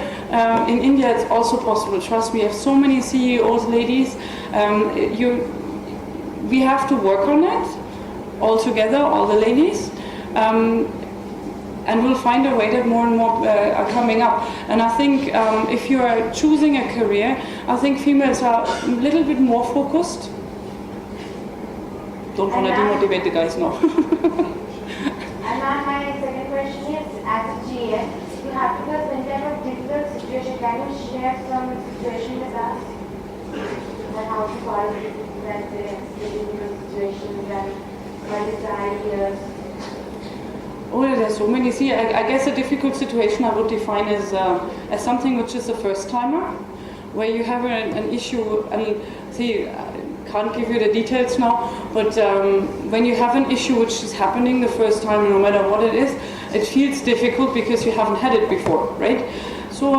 in India, it's also possible. Trust me, we have so many CEOs, ladies. We have to work on it all together, all the ladies. And we'll find a way that more and more are coming up. And I think if you are choosing a career, I think females are a little bit more focused. Don't want to demotivate the guys now. And now my second question is, as a GM, you have to face any type of difficult situation. Can you share some situation with us? And how to solve that difficult situations and what is the ideas? Oh, there's so many. See, I guess a difficult situation I would define as something which is a first-timer, where you have an issue. And see, I can't give you the details now, but when you have an issue which is happening the first time, no matter what it is, it feels difficult because you haven't had it before, right? So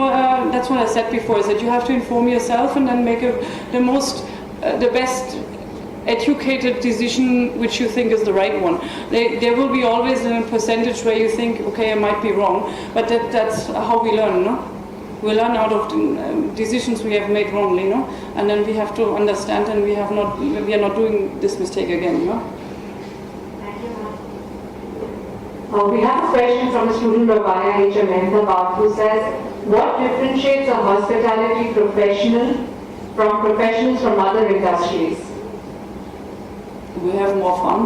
that's what I said before, is that you have to inform yourself and then make the best educated decision which you think is the right one. There will be always a percentage where you think, okay, I might be wrong, but that's how we learn, no? We learn out of decisions we have made wrongly, no? And then we have to understand, and we are not doing this mistake again, no? Thank you, ma'am. We have a question from a student of IIHM Industry who says, what differentiates a hospitality professional from professionals from other industries? We have more fun.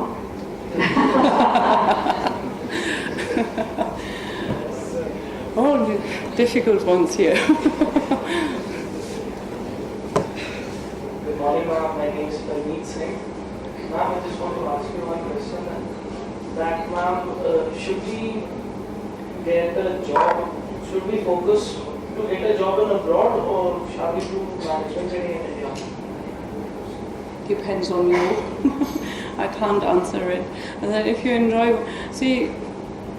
Oh, difficult ones here. Good morning, ma'am. My name is Parmeet Singh. Ma'am, I just want to ask you one question. That, ma'am, should we get a job? Should we focus to get a job in abroad, or shall we do management training in India? Depends on you. I can't answer it. And then if you enjoy, see,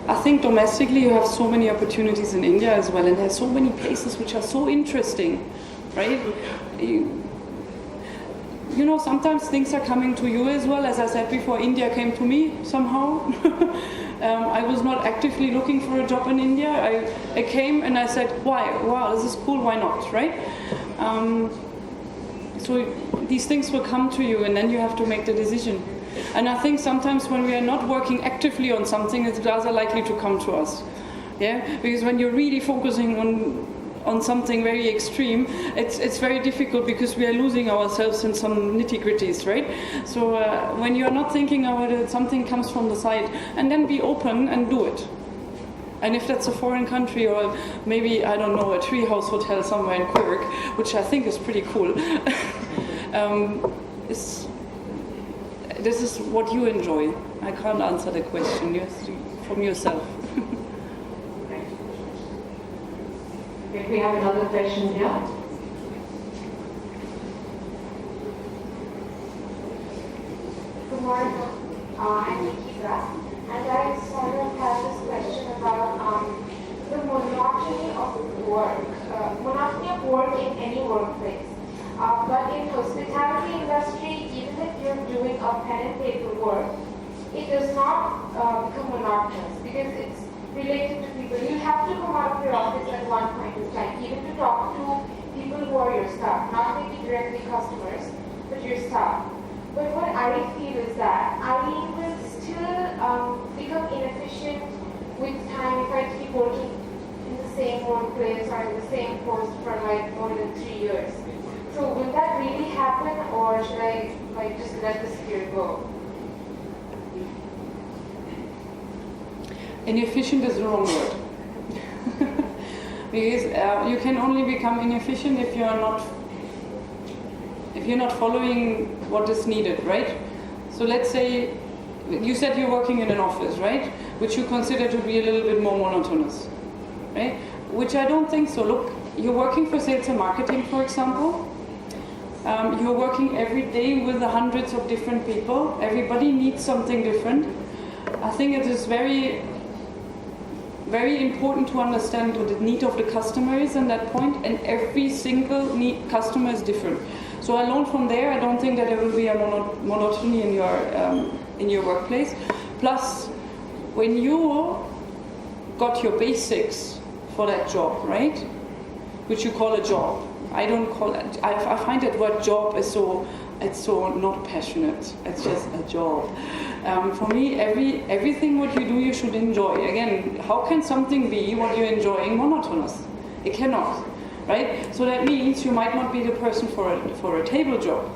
I think domestically you have so many opportunities in India as well, and there's so many places which are so interesting, right? You know, sometimes things are coming to you as well. As I said before, India came to me somehow. I was not actively looking for a job in India. I came and I said, why? Wow, this is cool, why not, right? So these things will come to you, and then you have to make the decision. And I think sometimes when we are not working actively on something, it's rather likely to come to us. Yeah, because when you're really focusing on something very extreme, it's very difficult because we are losing ourselves in some nitty-gritties, right? So when you're not thinking about it, something comes from the side, and then be open and do it. And if that's a foreign country, or maybe, I don't know, a treehouse hotel somewhere in Cork, which I think is pretty cool, this is what you enjoy. I can't answer the question. You have to from yourself. Okay, we have another question here. Good morning. I'm Nikita, and I sort of have this question about the monotony of work in any workplace. But in hospitality industry, even if you're doing a pen and paper work, it does not become monotonous because it's related to people. You have to come out of your office at one point in time, even to talk to people who are your staff, not maybe directly customers, but your staff. But what I feel is that I will still become inefficient with time if I keep working in the same workplace or in the same post for like more than 3 years. So will that really happen, or should I just let this year go? Inefficient is the wrong word. Because you can only become inefficient if you're not following what is needed, right? So let's say you said you're working in an office, right? Which you consider to be a little bit more monotonous, right? Which I don't think so. Look, you're working for sales and marketing, for example. You're working every day with hundreds of different people. Everybody needs something different. I think it is very, very important to understand what the need of the customer is at that point, and every single customer is different. So alone from there, I don't think that there will be a monotony in your workplace. Plus, when you got your basics for that job, right, which you call a job, I don't call it. I find that word job is so not passionate. It's just a job. For me, everything what you do, you should enjoy. Again, how can something be what you're enjoying monotonous? It cannot, right? So that means you might not be the person for a table job,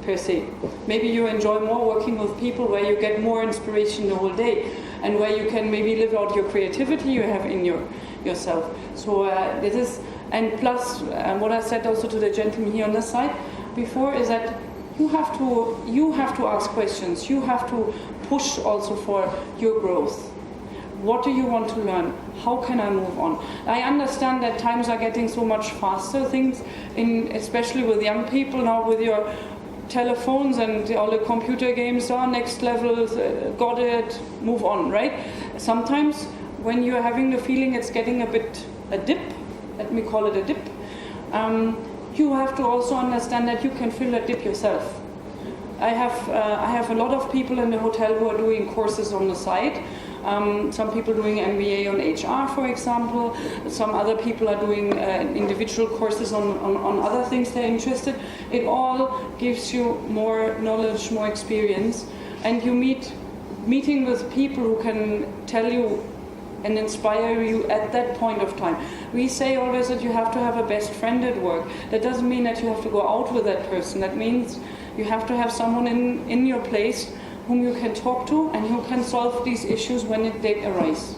per se. Maybe you enjoy more working with people where you get more inspiration the whole day, and where you can maybe live out your creativity you have in yourself. So this is. And plus, what I said also to the gentleman here on this side before is that you have to ask questions. You have to push also for your growth. What do you want to learn? How can I move on? I understand that times are getting so much faster. Things, especially with young people now, with your telephones and all the computer games, next level, got it, move on, right? Sometimes when you're having the feeling it's getting a dip, let me call it a dip, you have to also understand that you can fill that dip yourself. I have a lot of people in the hotel who are doing courses on the side. Some people doing MBA on HR, for example. Some other people are doing individual courses on other things they're interested. It all gives you more knowledge, more experience, and you meeting with people who can tell you and inspire you at that point of time. We say always that you have to have a best friend at work. That doesn't mean that you have to go out with that person. That means you have to have someone in your place whom you can talk to and who can solve these issues when they arise.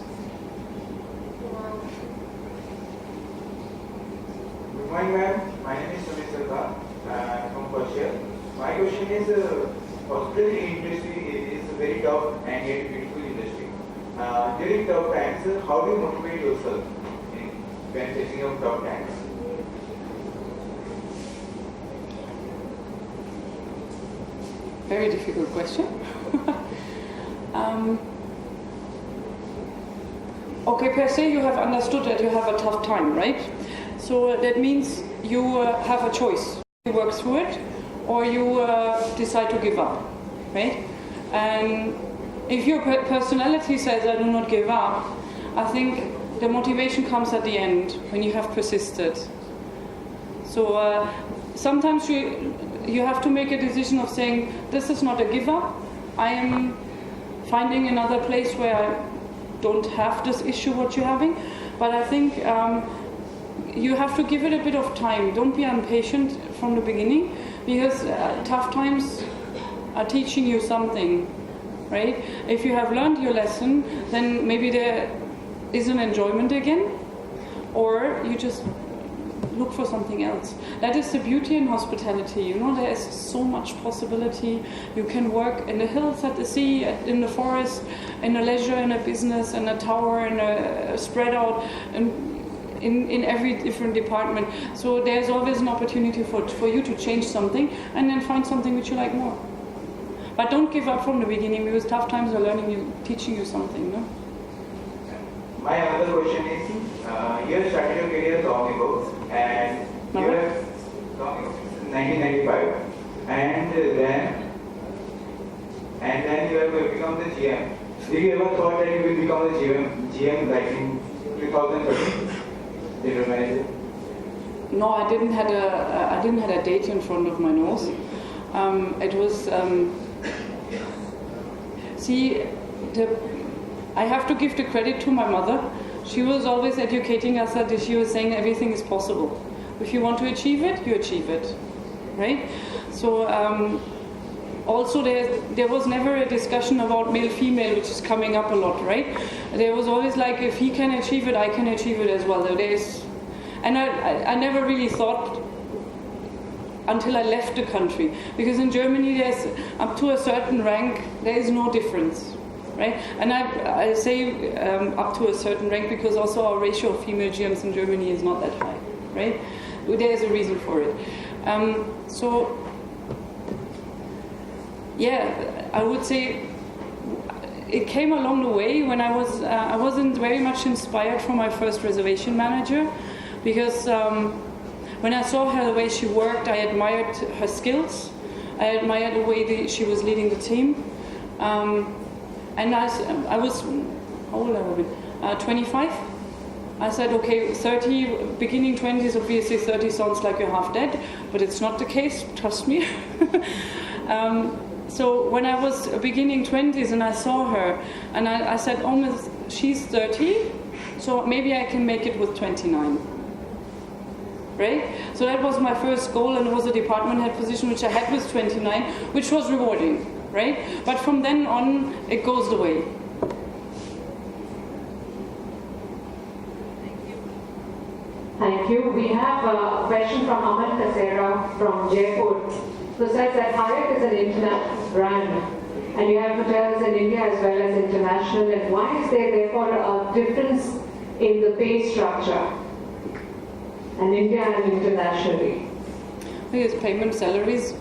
Good morning, ma'am. My name is Sumit Sarkar. I'm from Persia. My question is, hospitality industry is a very tough and yet beautiful industry. During tough times, how do you motivate yourself when facing up tough times? Very difficult question. Okay, per se you have understood that you have a tough time, right? So that means you have a choice. You work through it or you decide to give up, right? And if your personality says I do not give up, I think the motivation comes at the end when you have persisted. So sometimes you have to make a decision of saying, this is not a give up. I am finding another place where I don't have this issue what you're having. But I think you have to give it a bit of time. Don't be impatient from the beginning, because tough times are teaching you something, right? If you have learned your lesson, then maybe there is an enjoyment again, or you just look for something else. That is the beauty in hospitality. You know, there is so much possibility. You can work in the hills, at the sea, in the forest, in a leisure, in a business, in a tower, in a spread out, in every different department. So there's always an opportunity for you to change something and then find something which you like more. But don't give up from the beginning, because tough times are teaching you something. No? My another question is, you have started your career long ago, and you have long ago, 1995, and then you have become the GM. Did you ever thought that you will become the GM like in 2013? Did you manage it? No, I didn't had a date in front of my nose. It was I have to give the credit to my mother. She was always educating us that she was saying everything is possible. If you want to achieve it, you achieve it, right? So also there was never a discussion about male-female, which is coming up a lot, right? There was always like, if he can achieve it, I can achieve it as well. And I never really thought until I left the country. Because in Germany, there's up to a certain rank, there is no difference. Right? And I say up to a certain rank because also our ratio of female GMs in Germany is not that high. Right? There is a reason for it. So, yeah, I would say it came along the way when I wasn't very much inspired from my first reservation manager, because when I saw her, the way she worked, I admired her skills. I admired the way she was leading the team. And I was, how old have I been? 25. I said, okay, 30, beginning 20s, obviously 30 sounds like you're half dead, but it's not the case, trust me. So when I was beginning 20s and I saw her, and I said, oh, Miss, she's 30, so maybe I can make it with 29. Right? So that was my first goal, and it was a department head position which I had with 29, which was rewarding, right? But from then on, it goes the way. Thank you. We have a question from Aman Kasera from Jaipur, who says that Hyatt is an international brand, and you have hotels in India as well as international, and why is there therefore a difference in the pay structure in India and internationally? Because payment salaries,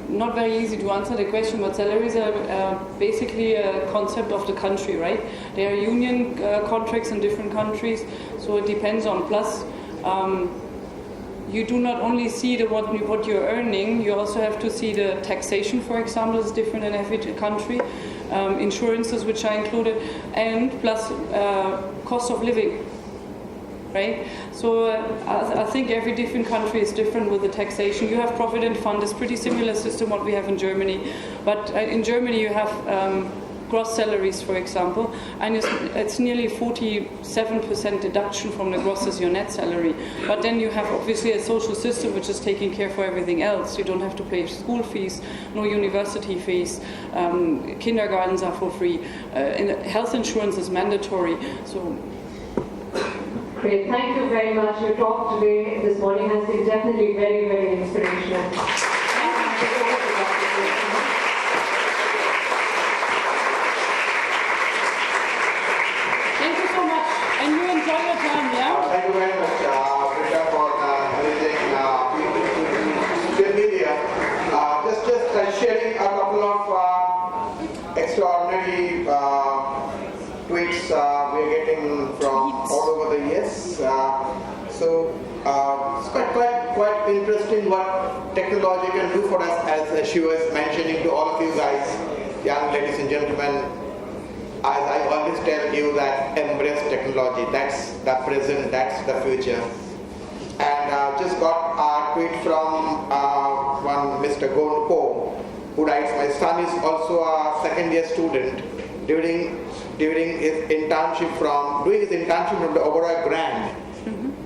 not very easy to answer the question, but salaries are basically a concept of the country, right? There are union contracts in different countries, so it depends on. Plus, you do not only see what you're earning, you also have to see the taxation, for example, is different in every country, insurances which are included, and plus cost of living. Right? So I think every different country is different with the taxation. You have Provident Fund, it's pretty similar system what we have in Germany. But in Germany you have gross salaries, for example, and it's nearly 47% deduction from the gross as your net salary. But then you have obviously a social system which is taking care for everything else. You don't have to pay school fees, no university fees, kindergartens are for free, and health insurance is mandatory. So. Great, thank you very much. Your talk today, this morning, has been definitely very, very inspirational. Thank you so much, and you enjoy your time, yeah? Thank you very much, Britta, for everything media. Just sharing a couple of extraordinary tweets we're getting from all over the years. So it's quite interesting what technology can do for us, as she was mentioning to all of you guys, young ladies and gentlemen. As I always tell you, that embrace technology. That's the present, that's the future. And just got a tweet from one Mr. Gonpo, who writes, my son is also a second-year student. During his internship from the Oberoi Grand.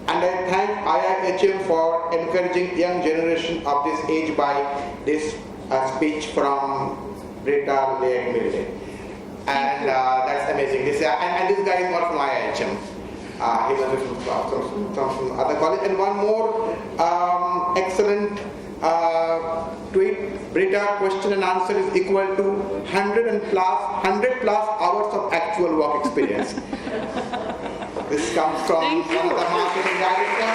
And I thank IIHM for encouraging young generation of this age by this speech from Britta Leick-Milde. And that's amazing. And this guy is not from IIHM. He was from other college. And one more excellent tweet. Britta, question and answer is equal to 100 plus hours of actual work experience. This comes from one of the marketing director.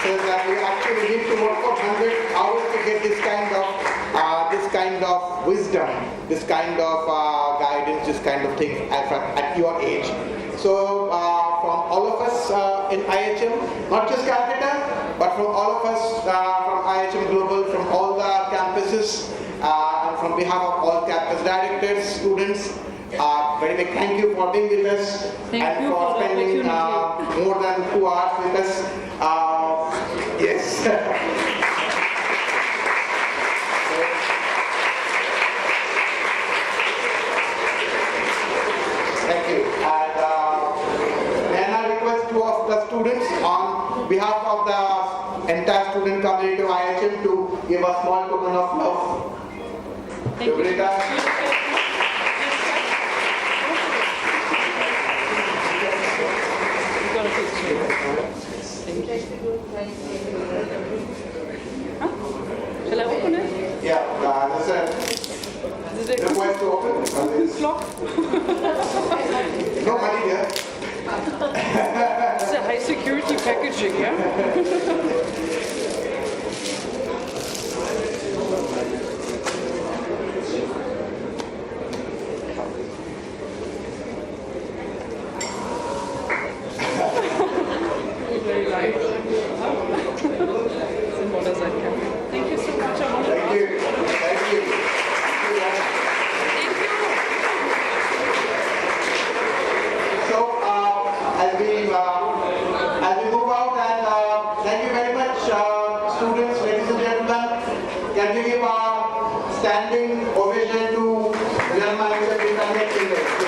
Says that we actually need to work for 100 hours to get this kind of wisdom, this kind of guidance, this kind of thing at your age. So from all of us in IIHM, not just Calcutta, but from all of us from IIHM Global, from all the campuses, and from behalf of all campus directors, students, very big thank you for being with us and for spending more than 2 hours with us. Yes. Thank you. And then I request two of the students on behalf of the entire student community of IIHM to give a small token of love. Thank you. Shall I open it? Yeah, there's a Is it request to open. clock? No money here. It's a high security packaging, yeah? Very light. Simple as I can. Thank you so much. Thank you. Thank you. So, as we move out, and thank you very much, students, ladies and gentlemen. Can we give a standing ovation to General Manager Britta Leick-Milde?